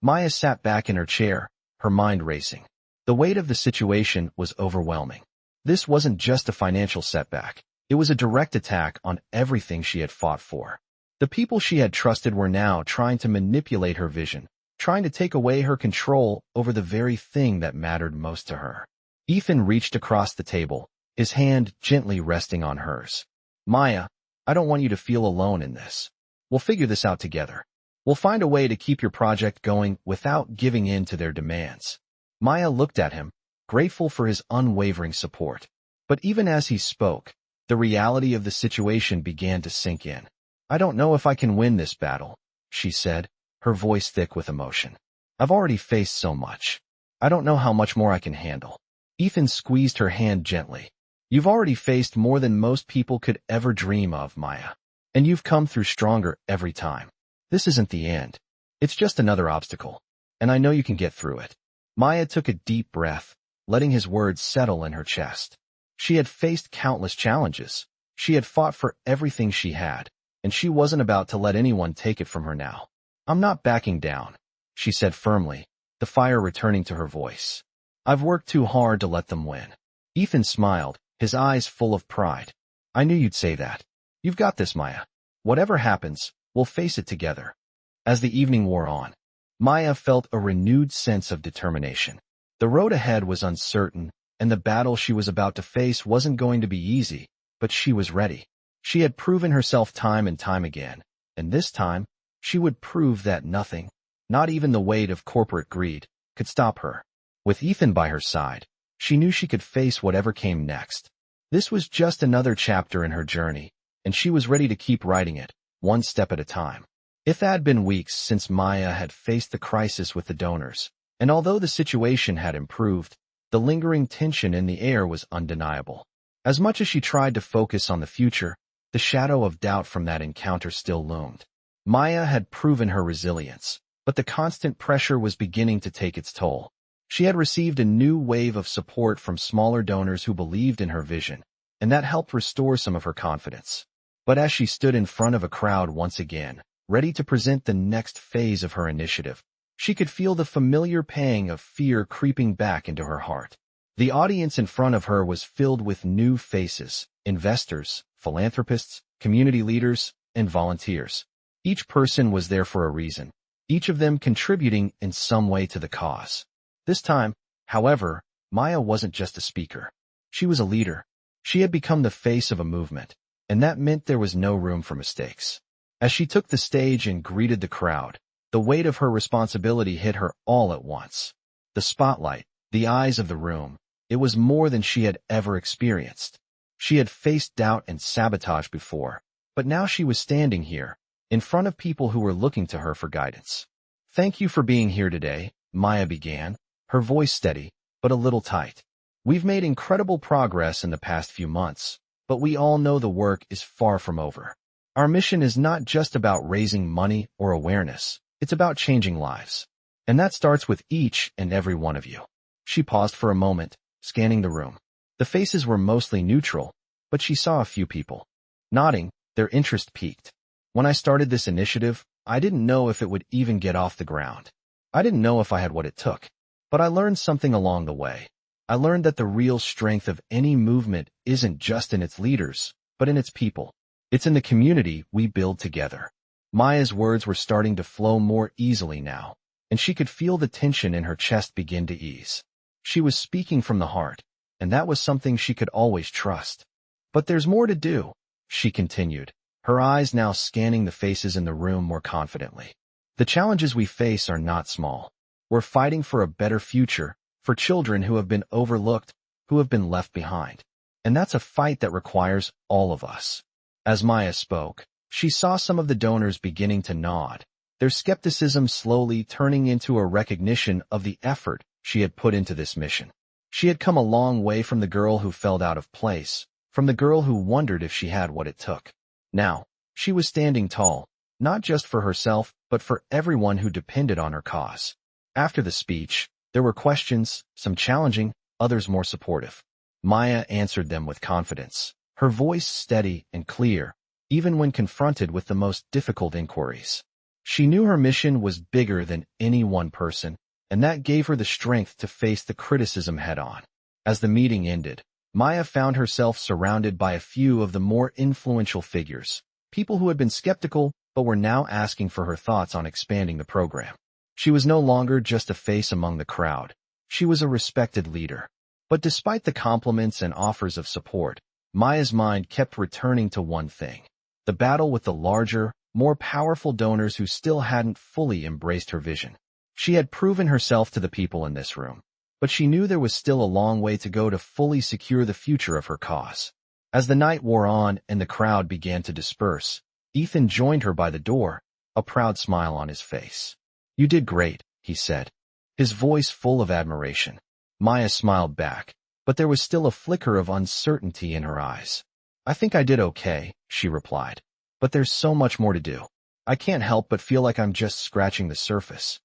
Maya sat back in her chair, her mind racing. The weight of the situation was overwhelming. This wasn't just a financial setback. It was a direct attack on everything she had fought for. The people she had trusted were now trying to manipulate her vision, trying to take away her control over the very thing that mattered most to her. Ethan reached across the table, his hand gently resting on hers. Maya, I don't want you to feel alone in this. We'll figure this out together. We'll find a way to keep your project going without giving in to their demands. Maya looked at him, grateful for his unwavering support. But even as he spoke, the reality of the situation began to sink in. I don't know if I can win this battle, she said, her voice thick with emotion. I've already faced so much. I don't know how much more I can handle. Ethan squeezed her hand gently. You've already faced more than most people could ever dream of, Maya. And you've come through stronger every time. This isn't the end. It's just another obstacle. And I know you can get through it. Maya took a deep breath, letting his words settle in her chest. She had faced countless challenges. She had fought for everything she had, and she wasn't about to let anyone take it from her now. I'm not backing down, she said firmly, the fire returning to her voice. I've worked too hard to let them win. Ethan smiled, his eyes full of pride. I knew you'd say that. You've got this, Maya. Whatever happens, we'll face it together. As the evening wore on, Maya felt a renewed sense of determination. The road ahead was uncertain, and the battle she was about to face wasn't going to be easy, but she was ready. She had proven herself time and time again, and this time, she would prove that nothing, not even the weight of corporate greed, could stop her. With Ethan by her side, she knew she could face whatever came next. This was just another chapter in her journey, and she was ready to keep writing it, one step at a time. It had been weeks since Maya had faced the crisis with the donors, and although the situation had improved, the lingering tension in the air was undeniable. As much as she tried to focus on the future, the shadow of doubt from that encounter still loomed. Maya had proven her resilience, but the constant pressure was beginning to take its toll. She had received a new wave of support from smaller donors who believed in her vision, and that helped restore some of her confidence. But as she stood in front of a crowd once again, ready to present the next phase of her initiative, she could feel the familiar pang of fear creeping back into her heart. The audience in front of her was filled with new faces, investors, philanthropists, community leaders, and volunteers. Each person was there for a reason, each of them contributing in some way to the cause. This time, however, Maya wasn't just a speaker. She was a leader. She had become the face of a movement, and that meant there was no room for mistakes. As she took the stage and greeted the crowd, the weight of her responsibility hit her all at once. The spotlight, the eyes of the room, it was more than she had ever experienced. She had faced doubt and sabotage before, but now she was standing here, in front of people who were looking to her for guidance. Thank you for being here today, Maya began, her voice steady, but a little tight. We've made incredible progress in the past few months, but we all know the work is far from over. Our mission is not just about raising money or awareness, it's about changing lives. And that starts with each and every one of you. She paused for a moment, scanning the room. The faces were mostly neutral, but she saw a few people. Nodding, their interest piqued. When I started this initiative, I didn't know if it would even get off the ground. I didn't know if I had what it took. But I learned something along the way. I learned that the real strength of any movement isn't just in its leaders, but in its people. It's in the community we build together. Maya's words were starting to flow more easily now, and she could feel the tension in her chest begin to ease. She was speaking from the heart, and that was something she could always trust. But there's more to do, she continued, her eyes now scanning the faces in the room more confidently. The challenges we face are not small. We're fighting for a better future, for children who have been overlooked, who have been left behind. And that's a fight that requires all of us. As Maya spoke, she saw some of the donors beginning to nod, their skepticism slowly turning into a recognition of the effort she had put into this mission. She had come a long way from the girl who felt out of place, from the girl who wondered if she had what it took. Now, she was standing tall, not just for herself, but for everyone who depended on her cause. After the speech, there were questions, some challenging, others more supportive. Maya answered them with confidence, her voice steady and clear, even when confronted with the most difficult inquiries. She knew her mission was bigger than any one person, and that gave her the strength to face the criticism head-on. As the meeting ended, Maya found herself surrounded by a few of the more influential figures, people who had been skeptical but were now asking for her thoughts on expanding the program. She was no longer just a face among the crowd. She was a respected leader. But despite the compliments and offers of support, Maya's mind kept returning to one thing: the battle with the larger, more powerful donors who still hadn't fully embraced her vision. She had proven herself to the people in this room, but she knew there was still a long way to go to fully secure the future of her cause. As the night wore on and the crowd began to disperse, Ethan joined her by the door, a proud smile on his face. "You did great," he said, his voice full of admiration. Maya smiled back, but there was still a flicker of uncertainty in her eyes. "I think I did okay," she replied, "but there's so much more to do. I can't help but feel like I'm just scratching the surface."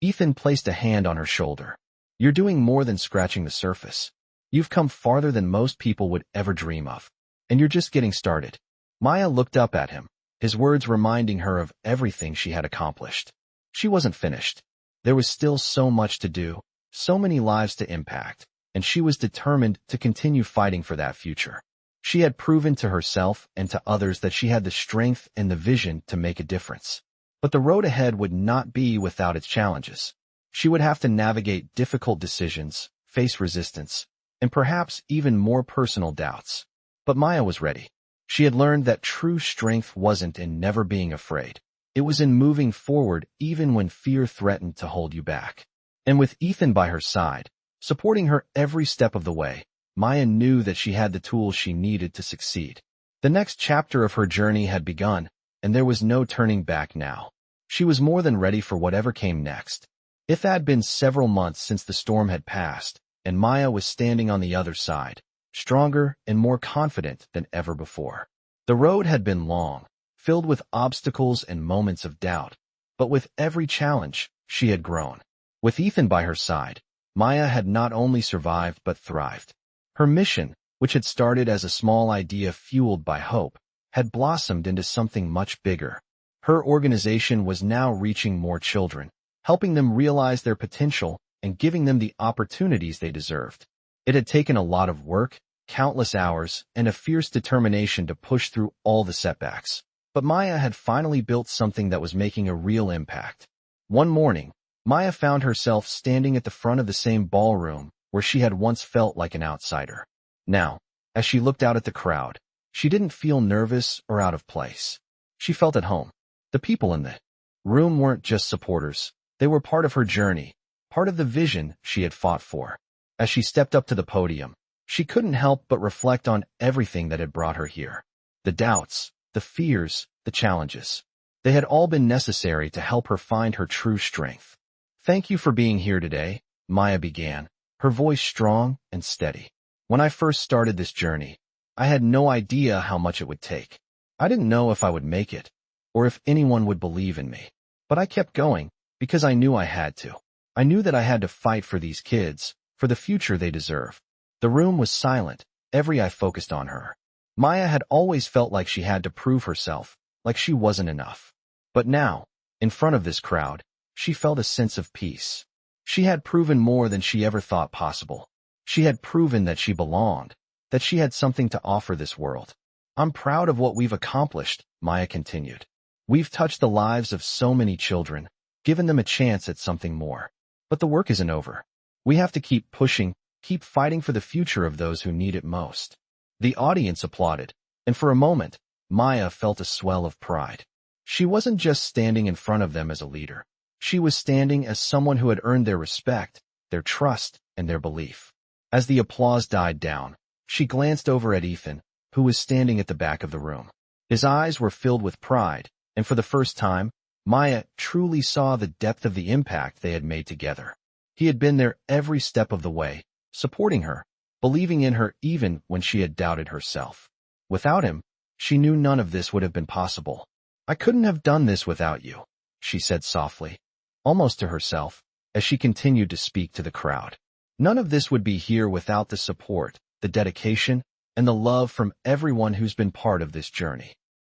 Ethan placed a hand on her shoulder. "You're doing more than scratching the surface. You've come farther than most people would ever dream of. And you're just getting started." Maya looked up at him, his words reminding her of everything she had accomplished. She wasn't finished. There was still so much to do, so many lives to impact, and she was determined to continue fighting for that future. She had proven to herself and to others that she had the strength and the vision to make a difference. But the road ahead would not be without its challenges. She would have to navigate difficult decisions, face resistance, and perhaps even more personal doubts. But Maya was ready. She had learned that true strength wasn't in never being afraid. It was in moving forward even when fear threatened to hold you back. And with Ethan by her side, supporting her every step of the way, Maya knew that she had the tools she needed to succeed. The next chapter of her journey had begun, and there was no turning back now. She was more than ready for whatever came next. It had been several months since the storm had passed, and Maya was standing on the other side, stronger and more confident than ever before. The road had been long, filled with obstacles and moments of doubt, but with every challenge, she had grown. With Ethan by her side, Maya had not only survived but thrived. Her mission, which had started as a small idea fueled by hope, had blossomed into something much bigger. Her organization was now reaching more children, helping them realize their potential and giving them the opportunities they deserved. It had taken a lot of work, countless hours, and a fierce determination to push through all the setbacks. But Maya had finally built something that was making a real impact. One morning, Maya found herself standing at the front of the same ballroom where she had once felt like an outsider. Now, as she looked out at the crowd, she didn't feel nervous or out of place. She felt at home. The people in the room weren't just supporters. They were part of her journey, part of the vision she had fought for. As she stepped up to the podium, she couldn't help but reflect on everything that had brought her here. The doubts, the fears, the challenges. They had all been necessary to help her find her true strength. "Thank you for being here today," Maya began, her voice strong and steady. "When I first started this journey, I had no idea how much it would take. I didn't know if I would make it, or if anyone would believe in me. But I kept going, because I knew I had to. I knew that I had to fight for these kids, for the future they deserve." The room was silent, every eye focused on her. Maya had always felt like she had to prove herself, like she wasn't enough. But now, in front of this crowd, she felt a sense of peace. She had proven more than she ever thought possible. She had proven that she belonged, that she had something to offer this world. "I'm proud of what we've accomplished," Maya continued. "We've touched the lives of so many children, given them a chance at something more. But the work isn't over. We have to keep pushing, keep fighting for the future of those who need it most." The audience applauded, and for a moment, Maya felt a swell of pride. She wasn't just standing in front of them as a leader. She was standing as someone who had earned their respect, their trust, and their belief. As the applause died down, she glanced over at Ethan, who was standing at the back of the room. His eyes were filled with pride, and for the first time, Maya truly saw the depth of the impact they had made together. He had been there every step of the way, supporting her, believing in her even when she had doubted herself. Without him, she knew none of this would have been possible. "I couldn't have done this without you," she said softly, almost to herself, as she continued to speak to the crowd. "None of this would be here without the support, the dedication, and the love from everyone who's been part of this journey."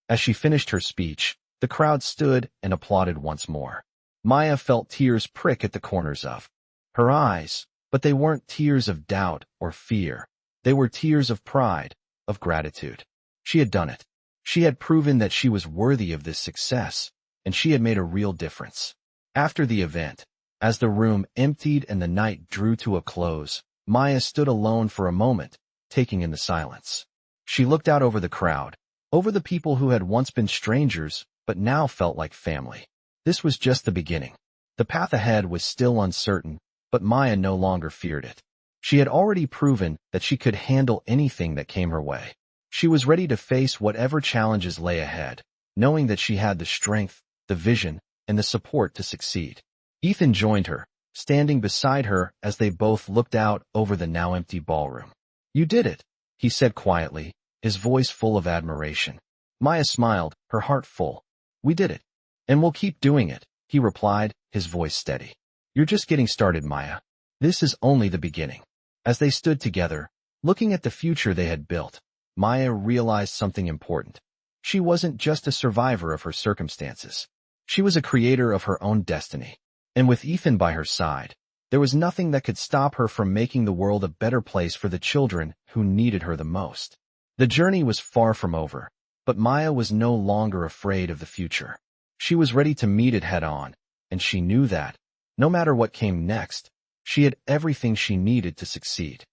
As she finished her speech, the crowd stood and applauded once more. Maya felt tears prick at the corners of her eyes, but they weren't tears of doubt or fear. They were tears of pride, of gratitude. She had done it. She had proven that she was worthy of this success, and she had made a real difference. After the event, as the room emptied and the night drew to a close, Maya stood alone for a moment, taking in the silence. She looked out over the crowd, over the people who had once been strangers, but now felt like family. This was just the beginning. The path ahead was still uncertain, but Maya no longer feared it. She had already proven that she could handle anything that came her way. She was ready to face whatever challenges lay ahead, knowing that she had the strength, the vision, and the support to succeed. Ethan joined her, standing beside her as they both looked out over the now empty ballroom. "You did it," he said quietly, his voice full of admiration. Maya smiled, her heart full. "We did it. And we'll keep doing it," he replied, his voice steady. "You're just getting started, Maya. This is only the beginning." As they stood together, looking at the future they had built, Maya realized something important. She wasn't just a survivor of her circumstances. She was a creator of her own destiny. And with Ethan by her side, there was nothing that could stop her from making the world a better place for the children who needed her the most. The journey was far from over, but Maya was no longer afraid of the future. She was ready to meet it head-on, and she knew that, no matter what came next, she had everything she needed to succeed.